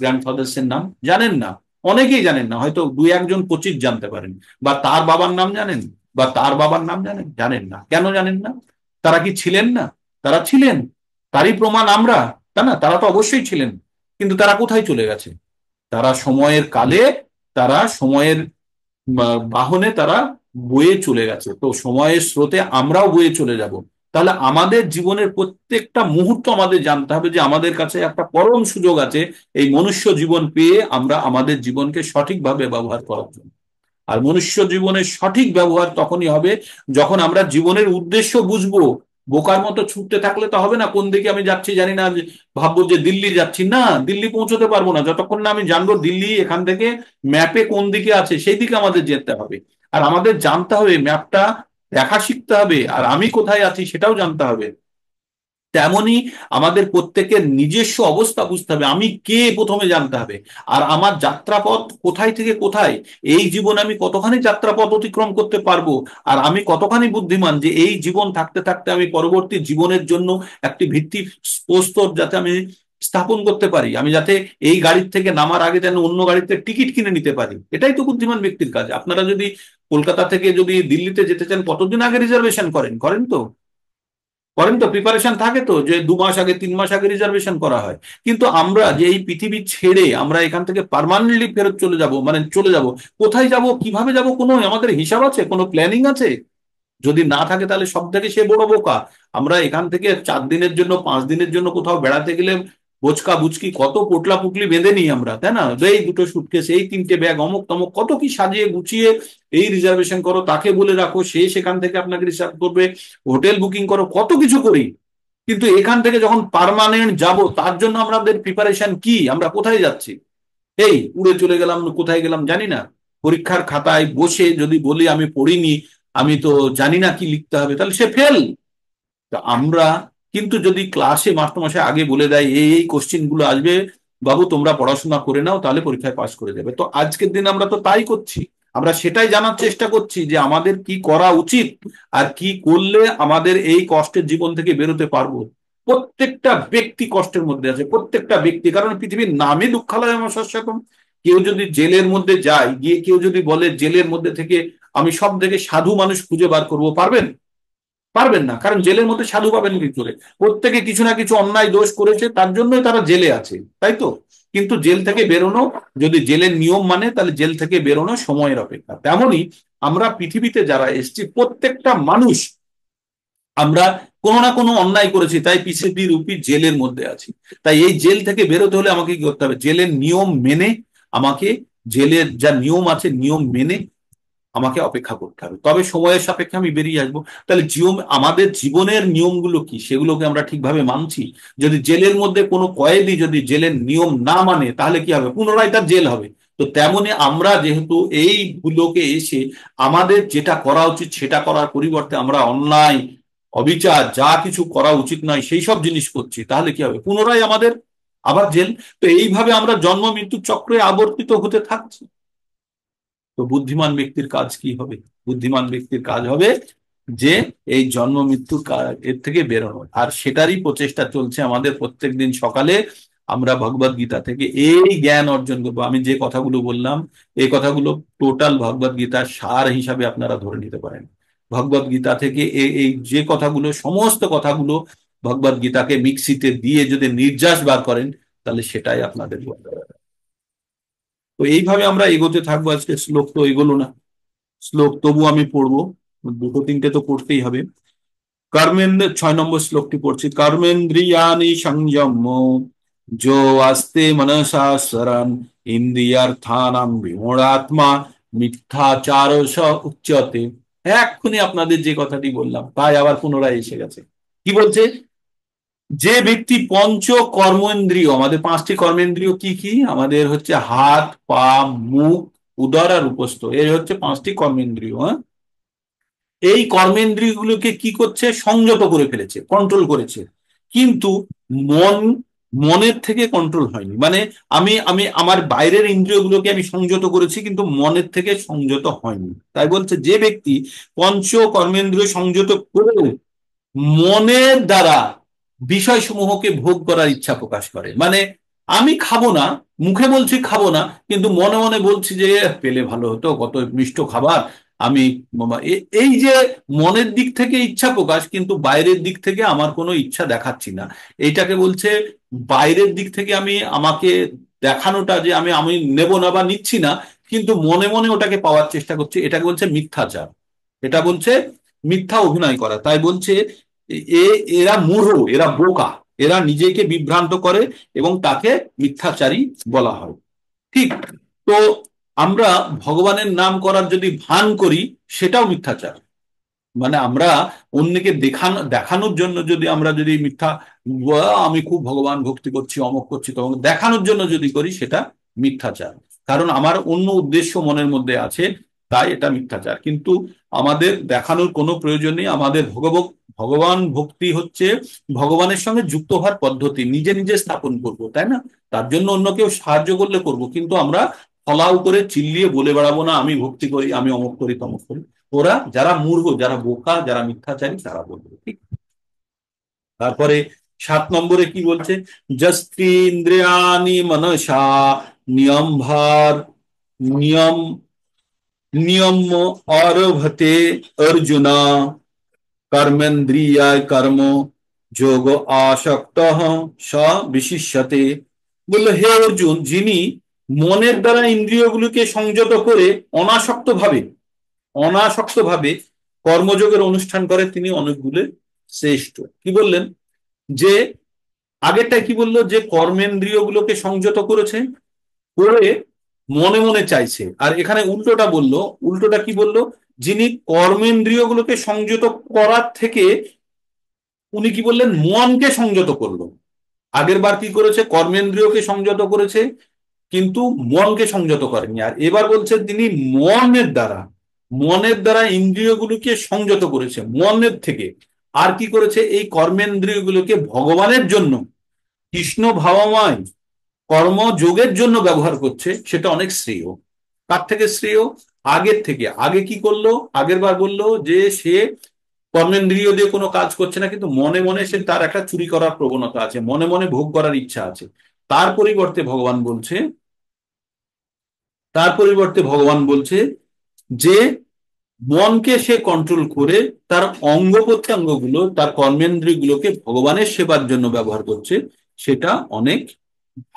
A: এর নাম জানেন না? অনেকেই জানেন না, হয়তো দুই একজন 25 জানতে পারেন। বা তার বাবার নাম জানেন? বা তার বাবার নাম জানেন? জানেন না। কেন জানেন না? তারা কি ছিলেন না? তারা ছিলেন। তারই প্রমাণ আমরা। তাই না? তারা তো অবশ্যই ছিলেন। কিন্তু তারা কোথায় চলে গেছে? তারা সময়ের কালে, তারা সময়ের বাহনে তারা বয়ে চলে গেছে। তো সময়ের স্রোতে আমরাও বয়ে চলে যাব। তাহলে আমাদের জীবনের প্রত্যেকটা মুহূর্ত আমাদের জানতে হবে যে আমাদের কাছে একটা পরম সুযোগ আছে এই মনুষ্য জীবন পেয়ে আমরা আমাদের জীবনকে সঠিকভাবে ব্যবহার করার জন্য। আর মনুষ্য জীবনের সঠিক ব্যবহার তখনই হবে যখন আমরা জীবনের উদ্দেশ্য বুঝবো। বোকার মতো ছুটতে থাকলে তো হবে না, কোন দিকে আমি যাচ্ছি জানি না, ভাববো যে দিল্লি যাচ্ছি, না, দিল্লি পৌঁছতে পারবো না যতক্ষণ না আমি জানবো দিল্লি এখান থেকে ম্যাপে কোন দিকে আছে, সেই দিকে আমাদের যেতে হবে। আর আমাদের জানতে হবে, ম্যাপটা দেখা শিখতে হবে, আর আমি কোথায় আছি সেটাও জানতে হবে। তেমনি আমাদের প্রত্যেকের নিজস্ব অবস্থা বুঝতে হবে, আমি কে প্রথমে জানতে হবে। আর আমার যাত্রাপথ কোথায় থেকে কোথায়, এই জীবন আমি কতখানি যাত্রাপথ অতিক্রম করতে পারবো, আর আমি কতখানি বুদ্ধিমান যে এই জীবন থাকতে থাকতে আমি পরবর্তী জীবনের জন্য একটি ভিত্তি প্রস্তর যাতে আমি স্থাপন করতে পারি, আমি যাতে এই গাড়ির থেকে নামার আগে যেন অন্য গাড়িতে টিকিট কিনে নিতে পারি। এটাই তো বুদ্ধিমান ব্যক্তির কাজ। আপনারা যদি কলকাতা থেকে যদি দিল্লিতে যেতে চান, কতদিন আগে রিজার্ভেশন করেন? করেন তো? করেন তো? প্রিপারেশন থাকে তো, যে 2 মাস আগে 3 মাস আগে রিজার্ভেশন করা হয়। কিন্তু আমরা যে এই পৃথিবী ছেড়ে আমরা এখান থেকে পার্মানেন্টলি ফেরত চলে যাব, মানে চলে যাব, কোথায় যাব, কিভাবে যাব, কোনো আমাদের হিসাব আছে? কোনো প্ল্যানিং আছে? যদি না থাকে তাহলে সব থেকে সে বড় বোকা। আমরা এখান থেকে 4 দিনের জন্য 5 দিনের জন্য কোথাও বেড়াতে গেলে বোচকা বুচকি কত পোটলা পুটলি বেঁধে নিই আমরা, তাই না? এই দুটো সুটকেস, এই 3টে ব্যাগ, অমুক তমুক কত কি সাজিয়ে গুছিয়ে, এই রিজার্ভেশন করো, তাকে বলে রাখো, সে সেখান থেকে আপনাকে রিসার্ভ করবে, হোটেল বুকিং করো, কত কিছু করি। কিন্তু এখান থেকে যখন পার্মানেন্ট যাব, তার জন্য আমাদের প্রিপারেশন কি? আমরা কোথায় যাচ্ছি? এই উড়ে চলে গেলাম, কোথায় গেলাম জানি না। পরীক্ষার খাতায় বসে যদি বলি আমি পড়িনি, আমি তো জানি না কি লিখতে হবে, তাহলে সে ফেল। তো আমরা কিন্তু যদি ক্লাসে মাস্টারমশাই আগে বলে দেয় এই এই কোশ্চিন গুলো আসবে, বাবু তোমরা পড়াশোনা করে নাও, তাহলে পরীক্ষায় পাশ করে যাবে। তো আজকের দিন আমরা তো তাই করছি। আমরা সেটাই জানার চেষ্টা করছি যে আমাদের কি করা উচিত, আর কি করলে আমাদের এই কষ্টের জীবন থেকে বেরোতে পারবো। প্রত্যেকটা ব্যক্তি কষ্টের মধ্যে আছে, প্রত্যেকটা ব্যক্তি, কারণ পৃথিবীর নামই দুঃখালয় মশাস্যকম। কেউ যদি জেলের মধ্যে যায়, গিয়ে কেউ যদি বলে জেলের মধ্যে থেকে আমি সব থেকে সাধু মানুষ খুঁজে বার করবো, পারবেন? পারবেন না, কারণ জেলের মধ্যে সাধু পাবেন কি করে? প্রত্যেকে কিছু না কিছু অন্যায় দোষ করেছে, তার জন্যই তারা জেলে আছে, তাই তো? কিন্তু জেল থেকে বেরোনো, যদি জেলের নিয়ম মানে, তাহলে জেল থেকে বেরোনো সময়ের অপেক্ষা। তেমনি আমরা পৃথিবীতে যারা এসেছি প্রত্যেকটা মানুষ, আমরা কোনো না কোনো অন্যায় করেছি, তাই পৃথিবী রূপী জেলের মধ্যে আছি। তাই এই জেল থেকে বেরোতে হলে আমাকে কি করতে হবে? জেলের নিয়ম মেনে আমাকে, জেলের যা নিয়ম আছে নিয়ম মেনে আমাকে অপেক্ষা করতে হবে, তবে সময়ের সাপেক্ষে আমি বেরিয়ে আসবো। তাহলে আমাদের জীবনের নিয়মগুলো কি, সেগুলোকে আমরা ঠিকভাবে মানছি? যদি জেলের মধ্যে কোনো কয়েদি যদি জেলের নিয়ম না মানে, তাহলে কি হবে? পুনরায় তার জেল হবে। তো তেমনি আমরা যেহেতু এই ভুলোকে এসে আমাদের যেটা করা উচিত সেটা করার পরিবর্তে আমরা অন্যায়, অবিচার, যা কিছু করা উচিত নয় সেই সব জিনিস করছি, তাহলে কি হবে? পুনরায় আমাদের আবার জেল। তো এইভাবে আমরা জন্ম মৃত্যু চক্রে আবর্তিত হতে থাকছি। তো বুদ্ধিমান ব্যক্তির কাজ কি হবে? বুদ্ধিমান ব্যক্তির কাজ হবে যে এই জন্ম মৃত্যুর এর থেকে বেরোনো, আর সেটারই প্রচেষ্টা চলছে আমাদের। প্রত্যেক দিন সকালে আমরা ভগবত গীতা থেকে এই জ্ঞান অর্জন করবো। আমি যে কথাগুলো বললাম, এই কথাগুলো টোটাল ভগবত গীতার সার হিসাবে আপনারা ধরে নিতে পারেন। ভগবত গীতা থেকে এই যে কথাগুলো, সমস্ত কথাগুলো ভগবত গীতাকে মিক্সিতে দিয়ে যদি নির্যাস বার করেন, তাহলে সেটাই আপনাদের বলতে হবে। তো এইভাবে আমরা এগোতে থাকবো। আজকে শ্লোক তো এগোলো না, শ্লোক তবু আমি পড়বো, দুটো তিনটে তো পড়তেই হবে। কর্মেন্দ্র 6 নম্বর শ্লোকটি পড়ছি। কর্মেন্দ্রিয়ানি সংযম্য যো আস্তে মনসা স্মরণ ইন্দ্রিয়ার্থানাম বিমূঢ়াত্মা মিথ্যাচার স উচ্যতে। এক্ষুনি আপনাদের যে কথাটি বললাম তাই আবার পুনরায় এসে গেছে। কি বলছে? যে ব্যক্তি পঞ্চ কর্মেন্দ্রিয়, আমাদের পাঁচটি কর্মেন্দ্রিয় কি কি, আমাদের হচ্ছে হাত, পা, মুখ, উদর আর উপস্থ, এই হচ্ছে পাঁচটি কর্মেন্দ্রিয়। হ্যাঁ, এই কর্মেন্দ্রিয়গুলোকে কি করছে, সংযত করে ফেলেছে, কন্ট্রোল করেছে, কিন্তু মন, মনের থেকে কন্ট্রোল হয়নি। মানে আমি আমি আমার বাইরের ইন্দ্রিয়গুলোকে আমি সংযত করেছি, কিন্তু মনের থেকে সংযত হয়নি। তাই বলছে যে ব্যক্তি পঞ্চ কর্মেন্দ্রিয় সংযত করে মনের দ্বারা বিষয়সমূহকে ভোগ করার ইচ্ছা প্রকাশ করে, মানে আমি খাবো না, মুখে বলছি খাবো না, কিন্তু মনে মনে বলছি যে পেলে ভালো হতো, কত মিষ্ট খাবার আমি, এই যে মনের দিক থেকে ইচ্ছা প্রকাশ, কিন্তু বাইরের দিক থেকে আমার কোনো ইচ্ছা দেখাচ্ছি না, এইটাকে বলছে বাইরের দিক থেকে আমি আমাকে দেখানোটা যে আমি আমি নেব না বা নিচ্ছি না, কিন্তু মনে মনে ওটাকে পাওয়ার চেষ্টা করছি, এটাকে বলছে মিথ্যাচার। এটা বলছে মিথ্যা অভিনয় করা। তাই বলছে এ, এরা মূঢ়, এরা বোকা, এরা নিজেকে বিভ্রান্ত করে এবং তাকে মিথ্যাচারী বলা হয়। ঠিক। তো আমরা ভগবানের নাম করার যদি ভান করি, সেটাও মিথ্যাচার। মানে আমরা অন্যকে দেখানোর জন্য যদি আমরা যদি মিথ্যা আমি খুব ভগবান ভক্তি করছি, অমক করছি, তখন দেখানোর জন্য যদি করি, সেটা মিথ্যাচার। কারণ আমার অন্য উদ্দেশ্য মনের মধ্যে আছে, তাই এটা মিথ্যাচার। কিন্তু আমাদের দেখানোর কোনো প্রয়োজন নেই। আমাদের ভগবান ভক্তি হচ্ছে ভগবানের সঙ্গে যুক্ত হওয়ার পদ্ধতি, নিজে নিজে স্থাপন করব, তাই না? তার জন্য অন্য কেউ সাহায্য করলে করব, কিন্তু আমরা ফলাও করে চিল্লিয়ে বলে বেড়াবো না আমি ভক্তি করি, আমি অমক করি, তমক করি। ওরা যারা মূর্খ, যারা বোকা, যারা মিথ্যাচারী, তারা বলবে। ঠিক। তারপরে 7 নম্বরে কি বলছে, যস্ত্রিন্দ্রিয়াণি মনসা নিয়ম ভার নিয়ম নিয়ম আরভতে অর্জুন কর্মেন্দ্রিয়ায় কর্ম যোগ আসক্ত স বিশিষ্যতে। বললো হে অর্জুন, যিনি মনের দ্বারা ইন্দ্রিয়গুলোকে সংযত করে অনাসক্ত ভাবে, অনাসক্ত ভাবে কর্মযোগের অনুষ্ঠান করে, তিনি অনেকগুলো শ্রেষ্ঠ। কি বললেন, যে আগেরটা কি বললো, যে কর্মেন্দ্রিয়গুলোকে সংযত করেছে, করে মনে মনে চাইছে, আর এখানে উল্টোটা বললো। উল্টোটা কি বললো, যিনি কর্মেন্দ্রিয়গুলোকে সংযত করার থেকে উনি কি বললেন, মনকে সংযত করলো। আগের বার কি করেছে, কর্মেন্দ্রিয়কে সংযত করেছে, কিন্তু মনকে সংযত করেনি। আর এবার বলছে তিনি মনের দ্বারা, মনের দ্বারা ইন্দ্রিয়গুলোকে সংযত করেছে মনের থেকে। আর কি করেছে, এই কর্মেন্দ্রিয়গুলোকে ভগবানের জন্য, কৃষ্ণ ভাবময় কর্মযোগের জন্য ব্যবহার করছে, সেটা অনেক শ্রেয়। কার থেকে শ্রেয়, আগের থেকে। আগে কি করলো, আগের বার বললো যে সে কর্মেন্দ্রিয় দিয়ে কোনো কাজ করছে না, কিন্তু মনে মনে সে, তার একটা চুরি করার প্রবণতা আছে, মনে মনে ভোগ করার ইচ্ছা আছে। তার পরিবর্তে ভগবান বলছে, তার পরিবর্তে ভগবান বলছে যে মনকে সে কন্ট্রোল করে তার অঙ্গ প্রত্যঙ্গ গুলো, তার কর্মেন্দ্রিয় গুলোকে ভগবানের সেবার জন্য ব্যবহার করছে, সেটা অনেক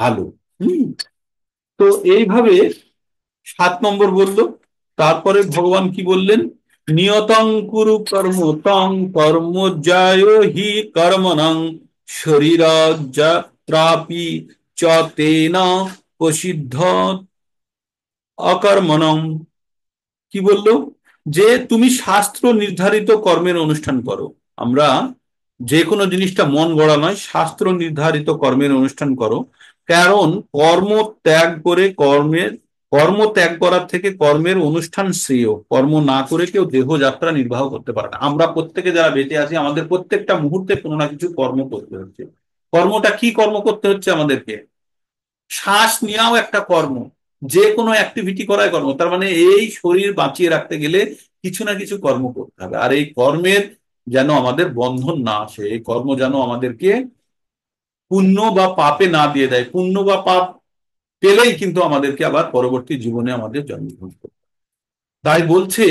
A: ভালো। হম। তো এইভাবে 7 নম্বর বললো। তারপরে ভগবান কি বললেন, নিয়তং কুরু কর্ম তং কর্ম যায় হি কর্মণং শরীরাপি চ তেন প্রসিদ্ধ অকর্মণং। কি বললো, যে তুমি শাস্ত্র নির্ধারিত কর্মের অনুষ্ঠান করো। আমরা যে কোনো জিনিসটা মন গড়া নয়, শাস্ত্র নির্ধারিত কর্মের অনুষ্ঠান করো। কারণ কর্ম ত্যাগ করে কর্ম ত্যাগ করার থেকে কর্মের অনুষ্ঠান শ্রেয়। কর্ম না করে কেউ দেহযাত্রা নির্বাহ করতে পারে না। আমরা প্রত্যেকে যারা বেঁচে আছি, আমাদের প্রত্যেকটা মুহূর্তে কোনো না কিছু কর্ম করতে হচ্ছে। কর্মটা কি কর্ম করতে হচ্ছে আমাদেরকে, শ্বাস নেওয়াও একটা কর্ম, যে কোনো অ্যাক্টিভিটি করাই কর্ম। তার মানে এই শরীর বাঁচিয়ে রাখতে গেলে কিছু না কিছু কর্ম করতে হবে। আর এই কর্মের যেন আমাদের বন্ধন না আসে, এই কর্ম যেন আমাদেরকে পুণ্য বা পাপে না দিয়ে দেয়। পুণ্য বা পাপ পেলেই কিন্তু আমাদেরকে আবার পরবর্তী জীবনে আমাদের জন্মগ্রহণ করতে হয়। তাই বলছে,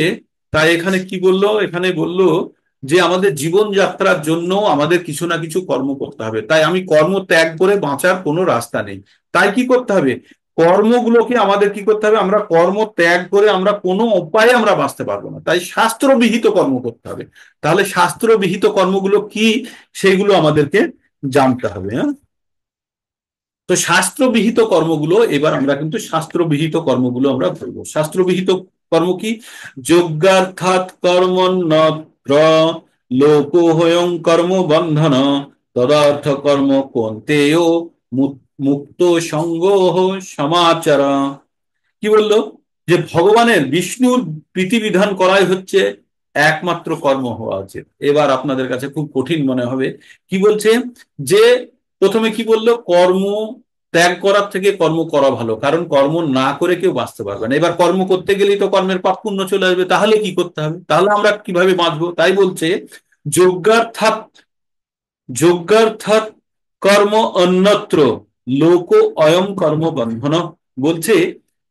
A: তাই এখানে কি বললো, এখানে বললো যে আমাদের জীবন যাত্রার জন্য আমাদের কিছু না কিছু কর্ম করতে হবে। তাই আমি কর্ম ত্যাগ করে বাঁচার কোনো রাস্তা নেই। তাই কি করতে হবে, কর্মগুলোকে আমাদের কি করতে হবে, আমরা কর্ম ত্যাগ করে আমরা কোনো উপায়ে আমরা বাঁচতে পারবো না। তাই শাস্ত্রবিহিত কর্ম করতে হবে। তাহলে শাস্ত্রবিহিত কর্মগুলো কি, সেগুলো আমাদেরকে জানতে হবে। হ্যাঁ, তো শাস্ত্রবিহিত কর্মগুলো, এবার আমরা কিন্তু শাস্ত্রবিহিত কর্মগুলো আমরা ধরবো। শাস্ত্রবিহিত কর্ম কি, যজ্ঞার্থাৎ কর্মণ্যত্র লোকোহয়ং কর্ম বন্ধন তদর্থ কর্ম কোন্তেয় মুক্ত সঙ্গ সমাচার। কি বললো? যে ভগবানের বিষ্ণুর প্রীতিবিধান করাই হচ্ছে একমাত্র কর্ম হওয়া উচিত। এবার আপনাদের কাছে খুব কঠিন মনে হবে, কি বলছে? যে প্রথমে কি বললো, কর্ম ত্যাগ করার থেকে কর্ম করা ভালো, কারণ কর্ম না করে কেউ বাঁচতে পারবে না। এবার কর্ম করতে গেলেই তো কর্মের পাপ পুণ্য চলে আসবে, তাহলে কি করতে হবে, তাহলে আমরা কিভাবে বাঁচবো? তাই বলছে যজ্ঞার্থাৎ যজ্ঞার্থাৎ কর্ম অন্যত্র লোক অয়ম কর্ম বন্ধন। বলছে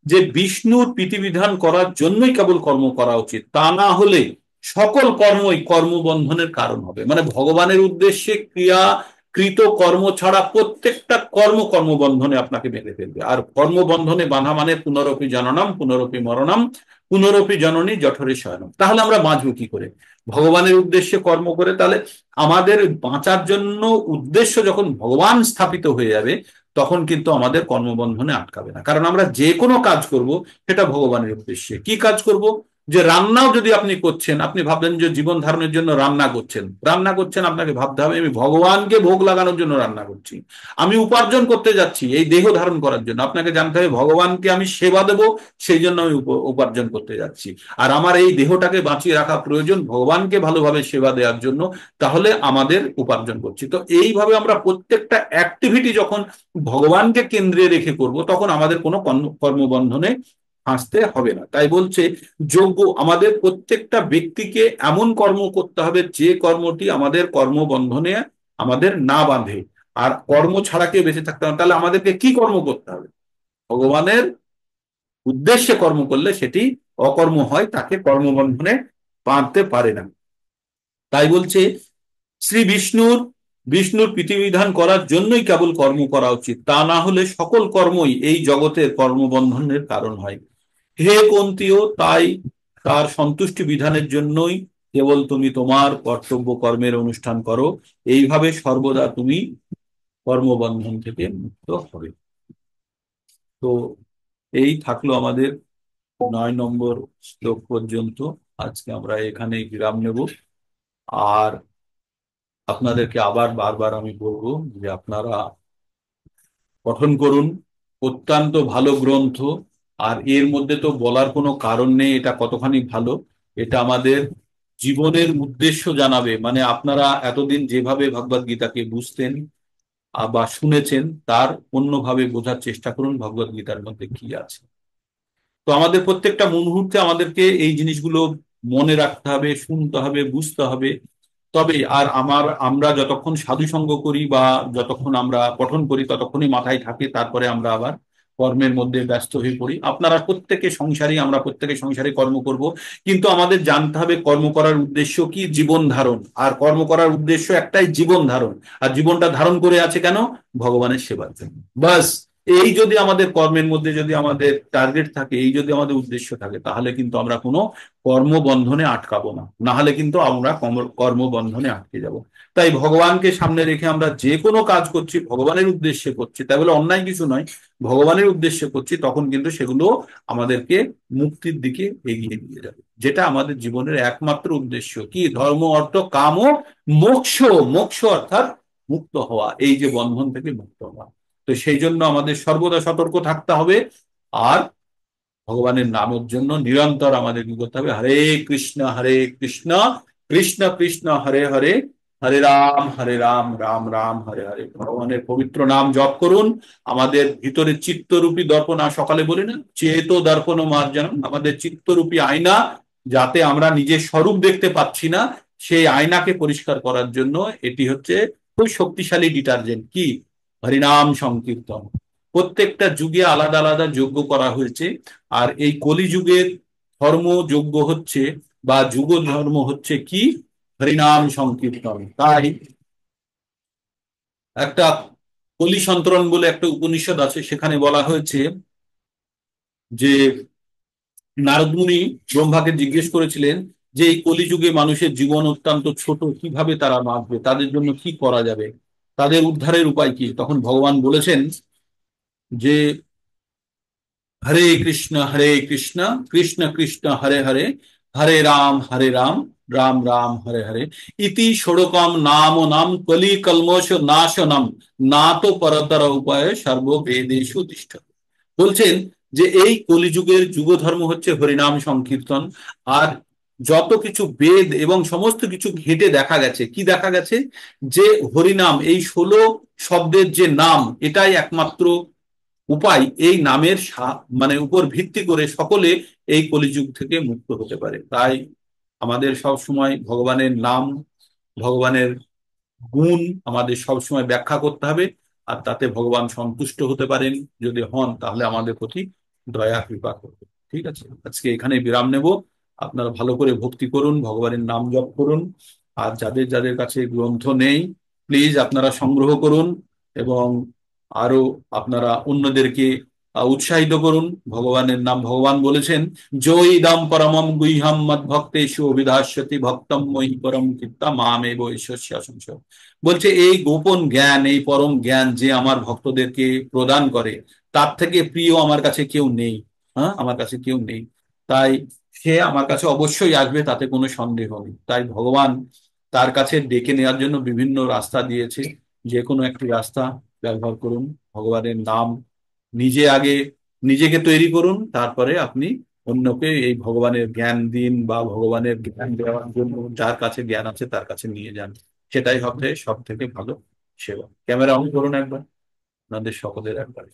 A: যে বিষ্ণুর প্রীতিবিধান করার জন্যই কেবল কর্ম করা উচিত, তা না হলে সকল কর্মই কর্মবন্ধনের কারণ হবে। মানে ভগবানের উদ্দেশ্যে ক্রিয়া কৃত কর্ম ছাড়া প্রত্যেকটা কর্ম কর্মবন্ধনে আপনাকে বেঁধে ফেলবে। আর কর্মবন্ধনে বাঁধা মানে পুনরপি জননম পুনরপি মরণম পুনরপি জননী জঠরে শয়নম। তাহলে আমরা বাঁচবো কি করে ভগবানের উদ্দেশ্যে কর্ম করে? তাহলে আমাদের বাঁচার জন্য উদ্দেশ্য যখন ভগবান স্থাপিত হয়ে যাবে, তখন কিন্তু আমাদের কর্মবন্ধনে আটকাবে না। কারণ আমরা যে কোনো কাজ করব সেটা ভগবানের উদ্দেশ্যে। কি কাজ করব? যে রান্নাও যদি আপনি করছেন, আপনি ভাবলেন যে জীবন ধারণের জন্য রান্না করছেন, আপনাকে ভাবতে হবে আমি ভগবানকে ভোগ লাগানোর জন্য রান্না করছি। আমি উপার্জন করতে যাচ্ছি এই দেহ ধারণ করার জন্য, আপনাকে জানতে হবে ভগবানকে আমি সেবা দেব, সেই জন্য আমি উপার্জন করতে যাচ্ছি। আর আমার এই দেহটাকে বাঁচিয়ে রাখা প্রয়োজন ভগবানকে ভালোভাবে সেবা দেওয়ার জন্য, তাহলে আমাদের উপার্জন করছি। তো এইভাবে আমরা প্রত্যেকটা অ্যাক্টিভিটি যখন ভগবানকে কেন্দ্রে রেখে করব, তখন আমাদের কোনো কর্মবন্ধনে ফাঁসতে হবে না। তাই বলছে যোগ্য আমাদের প্রত্যেকটা ব্যক্তিকে এমন কর্ম করতে হবে যে কর্মটি আমাদের কর্মবন্ধনে আমাদের না বাঁধে। আর কর্ম ছাড়া কেউ বেঁচে থাকতে হবে, তাহলে আমাদেরকে কি কর্ম করতে হবে? ভগবানের উদ্দেশ্যে কর্ম করলে সেটি অকর্ম হয়, তাকে কর্মবন্ধনে বাঁধতে পারে না। তাই বলছে শ্রী বিষ্ণুর প্রীতিবিধান করার জন্যই কেবল কর্ম করা উচিত, তা না হলে সকল কর্মই এই জগতের কর্মবন্ধনের কারণ হয়। হে কুন্তীয়, তাই তার সন্তুষ্টি বিধানের জন্যই কেবল তুমি তোমার কর্তব্য কর্মের অনুষ্ঠান করো, এইভাবে সর্বদা তুমি কর্মবন্ধন থেকে মুক্ত হবে। তো এই থাকলো আমাদের 9 নম্বর শ্লোক পর্যন্ত। আজকে আমরা এখানেই বিরাম নেব। আর আপনাদেরকে আবার বারবার আমি বলবো যে আপনারা পঠন করুন, অত্যন্ত ভালো গ্রন্থ। আর এর মধ্যে তো বলার কোনো কারণ নেই এটা কতখানি ভালো, এটা আমাদের জীবনের উদ্দেশ্য জানাবে। মানে আপনারা এতদিন যেভাবে ভগবদ গীতাকে বুঝতেন বা শুনেছেন, তার অন্যভাবে বোঝার চেষ্টা করুন ভগবদ গীতার মধ্যে কি আছে। তো আমাদের প্রত্যেকটা মুহূর্তে আমাদেরকে এই জিনিসগুলো মনে রাখতে হবে, শুনতে হবে, বুঝতে হবে। তবে আর আমরা যতক্ষণ সাধু সঙ্গ করি বা যতক্ষণ আমরা পঠন করি ততক্ষণই মাথায় থাকে, তারপরে আমরা আবার কর্মের মধ্যে ব্যস্ত হয়ে পড়ি। আপনারা প্রত্যেকে সংসারী, আমরা প্রত্যেকে সংসারী কর্ম করব, কিন্তু আমাদের জানতে হবে কর্ম করার উদ্দেশ্য কি, জীবন ধারণ। আর কর্ম করার উদ্দেশ্য একটাই, জীবন ধারণ। আর জীবনটা ধারণ করে আছে কেন? ভগবানের সেবার জন্য। বাস, এই যদি আমাদের কর্মের মধ্যে যদি আমাদের টার্গেট থাকে, এই যদি আমাদের উদ্দেশ্য থাকে, তাহলে কিন্তু আমরা কোনো কর্মবন্ধনে আটকাবো না, না হলে কিন্তু আমরা কর্মবন্ধনে আটকে যাব। তাই ভগবানকে সামনে রেখে আমরা যে কোনো কাজ করছি ভগবানের উদ্দেশ্যে করছি, তাই বলে অন্যায় কিছু নয়, ভগবানের উদ্দেশ্যে করছি, তখন কিন্তু সেগুলো আমাদেরকে মুক্তির দিকে এগিয়ে নিয়ে যাবে। যেটা আমাদের জীবনের একমাত্র উদ্দেশ্য, কি ধর্ম অর্থ কাম ও মোক্ষ। মোক্ষ অর্থাৎ মুক্ত হওয়া, এই যে বন্ধন থেকে মুক্ত হওয়া। তো সেই জন্য আমাদের সর্বদা সতর্ক থাকতে হবে। আর ভগবানের নামের জন্য নিরন্তর আমাদের কি করতে হবে? হরে কৃষ্ণ কৃষ্ণ কৃষ্ণ হরে হরে, হরে রাম রাম রাম হরে হরে। ভগবানের পবিত্র নাম জপ করুন। আমাদের ভিতরে চিত্তরূপী দর্পণ, আর সকালে বলি না, চেত দর্পণ মার্জন, আমাদের চিত্তরূপী আয়না, যাতে আমরা নিজের স্বরূপ দেখতে পাচ্ছি না, সেই আয়নাকে পরিষ্কার করার জন্য এটি হচ্ছে খুব শক্তিশালী ডিটারজেন্ট। কি? হরিনাম সংকীর্তন। প্রত্যেকটা যুগে আলাদা আলাদা যজ্ঞ করা হয়েছে, আর এই কলিযুগের ধর্ম যজ্ঞ হচ্ছে বা যুগ ধর্ম হচ্ছে কি? হরিনাম সংকীর্তন। তাই একটা কলি সন্তরণ বলে একটা উপনিষদ আছে, সেখানে বলা হয়েছে যে নারদ মুনি ব্রহ্মাকে জিজ্ঞেস করেছিলেন যে এই কলিযুগে মানুষের জীবন অত্যন্ত ছোট, কিভাবে তারা বাঁচবে, তাদের জন্য কি করা যাবে, তাদের উদ্ধারের উপায় কি? তখন ভগবান বলেছেন যে হরে কৃষ্ণ কৃষ্ণ কৃষ্ণ হরে হরে, হরে রাম রাম রাম হরে হরে। ইতি ষোড়কম নাম নাম কলি কলমশ নাশনম না তো পরতর উপায় সর্ব বেদেশু তিষ্ঠ। বলছেন যে এই কলিযুগের যুগ ধর্ম হচ্ছে হরিনাম সংকীর্তন। আর যত কিছু বেদ এবং সমস্ত কিছু ঘেঁটে দেখা গেছে, কি দেখা গেছে, যে হরিনাম এই 16 শব্দের যে নাম, এটাই একমাত্র উপায় এই নামের মানে উপর ভিত্তি করে সকলে এই কলিযুগ থেকে মুক্ত হতে পারে। তাই আমাদের সব সময় ভগবানের নাম, ভগবানের গুণ আমাদের সব সময় ব্যাখ্যা করতে হবে। আর তাতে ভগবান সন্তুষ্ট হতে পারেন, যদি হন তাহলে আমাদের প্রতি দয়া কৃপা করবে। ঠিক আছে, আজকে এখানে বিরাম নেব। আপনারা ভালো করে ভক্তি করুন, ভগবানের নাম জপ করুন। আর যাদের যাদের কাছে গ্রন্থ নেই, প্লিজ আপনারা সংগ্রহ করুন এবং আরো আপনারা অন্যদেরকে উৎসাহিত করুন। ভগবানের নাম, ভগবান বলেছেন জয় দাম পরমম গুহ্যম মদ ভক্তেষু অভিধাস্যতি ভক্তম মহি পরম কীর্তা মামেব ঈশ্বস্য সংশয়। বলছে এই গোপন জ্ঞান, এই পরম জ্ঞান যে আমার ভক্তদেরকে প্রদান করে, তার থেকে প্রিয় আমার কাছে কেউ নেই। হ্যাঁ, আমার কাছে কেউ নেই। তাই সে আমার কাছে অবশ্যই আসবে, তাতে কোনো সন্দেহ নেই। তাই ভগবান তার কাছে ডেকে নেওয়ার জন্য বিভিন্ন রাস্তা দিয়েছে। যে কোনো একটি রাস্তা ব্যবহার করুন। ভগবানের নাম নিজে আগে নিজেকে তৈরি করুন, তারপরে আপনি অন্যকে এই ভগবানের জ্ঞান দিন, বা ভগবানের জ্ঞান দেওয়ার জন্য যার কাছে জ্ঞান আছে তার কাছে নিয়ে যান। সেটাই হবে সব থেকে ভালো সেবা। ক্যামেরা অন করুন একবার, আপনাদের সকলের একবার।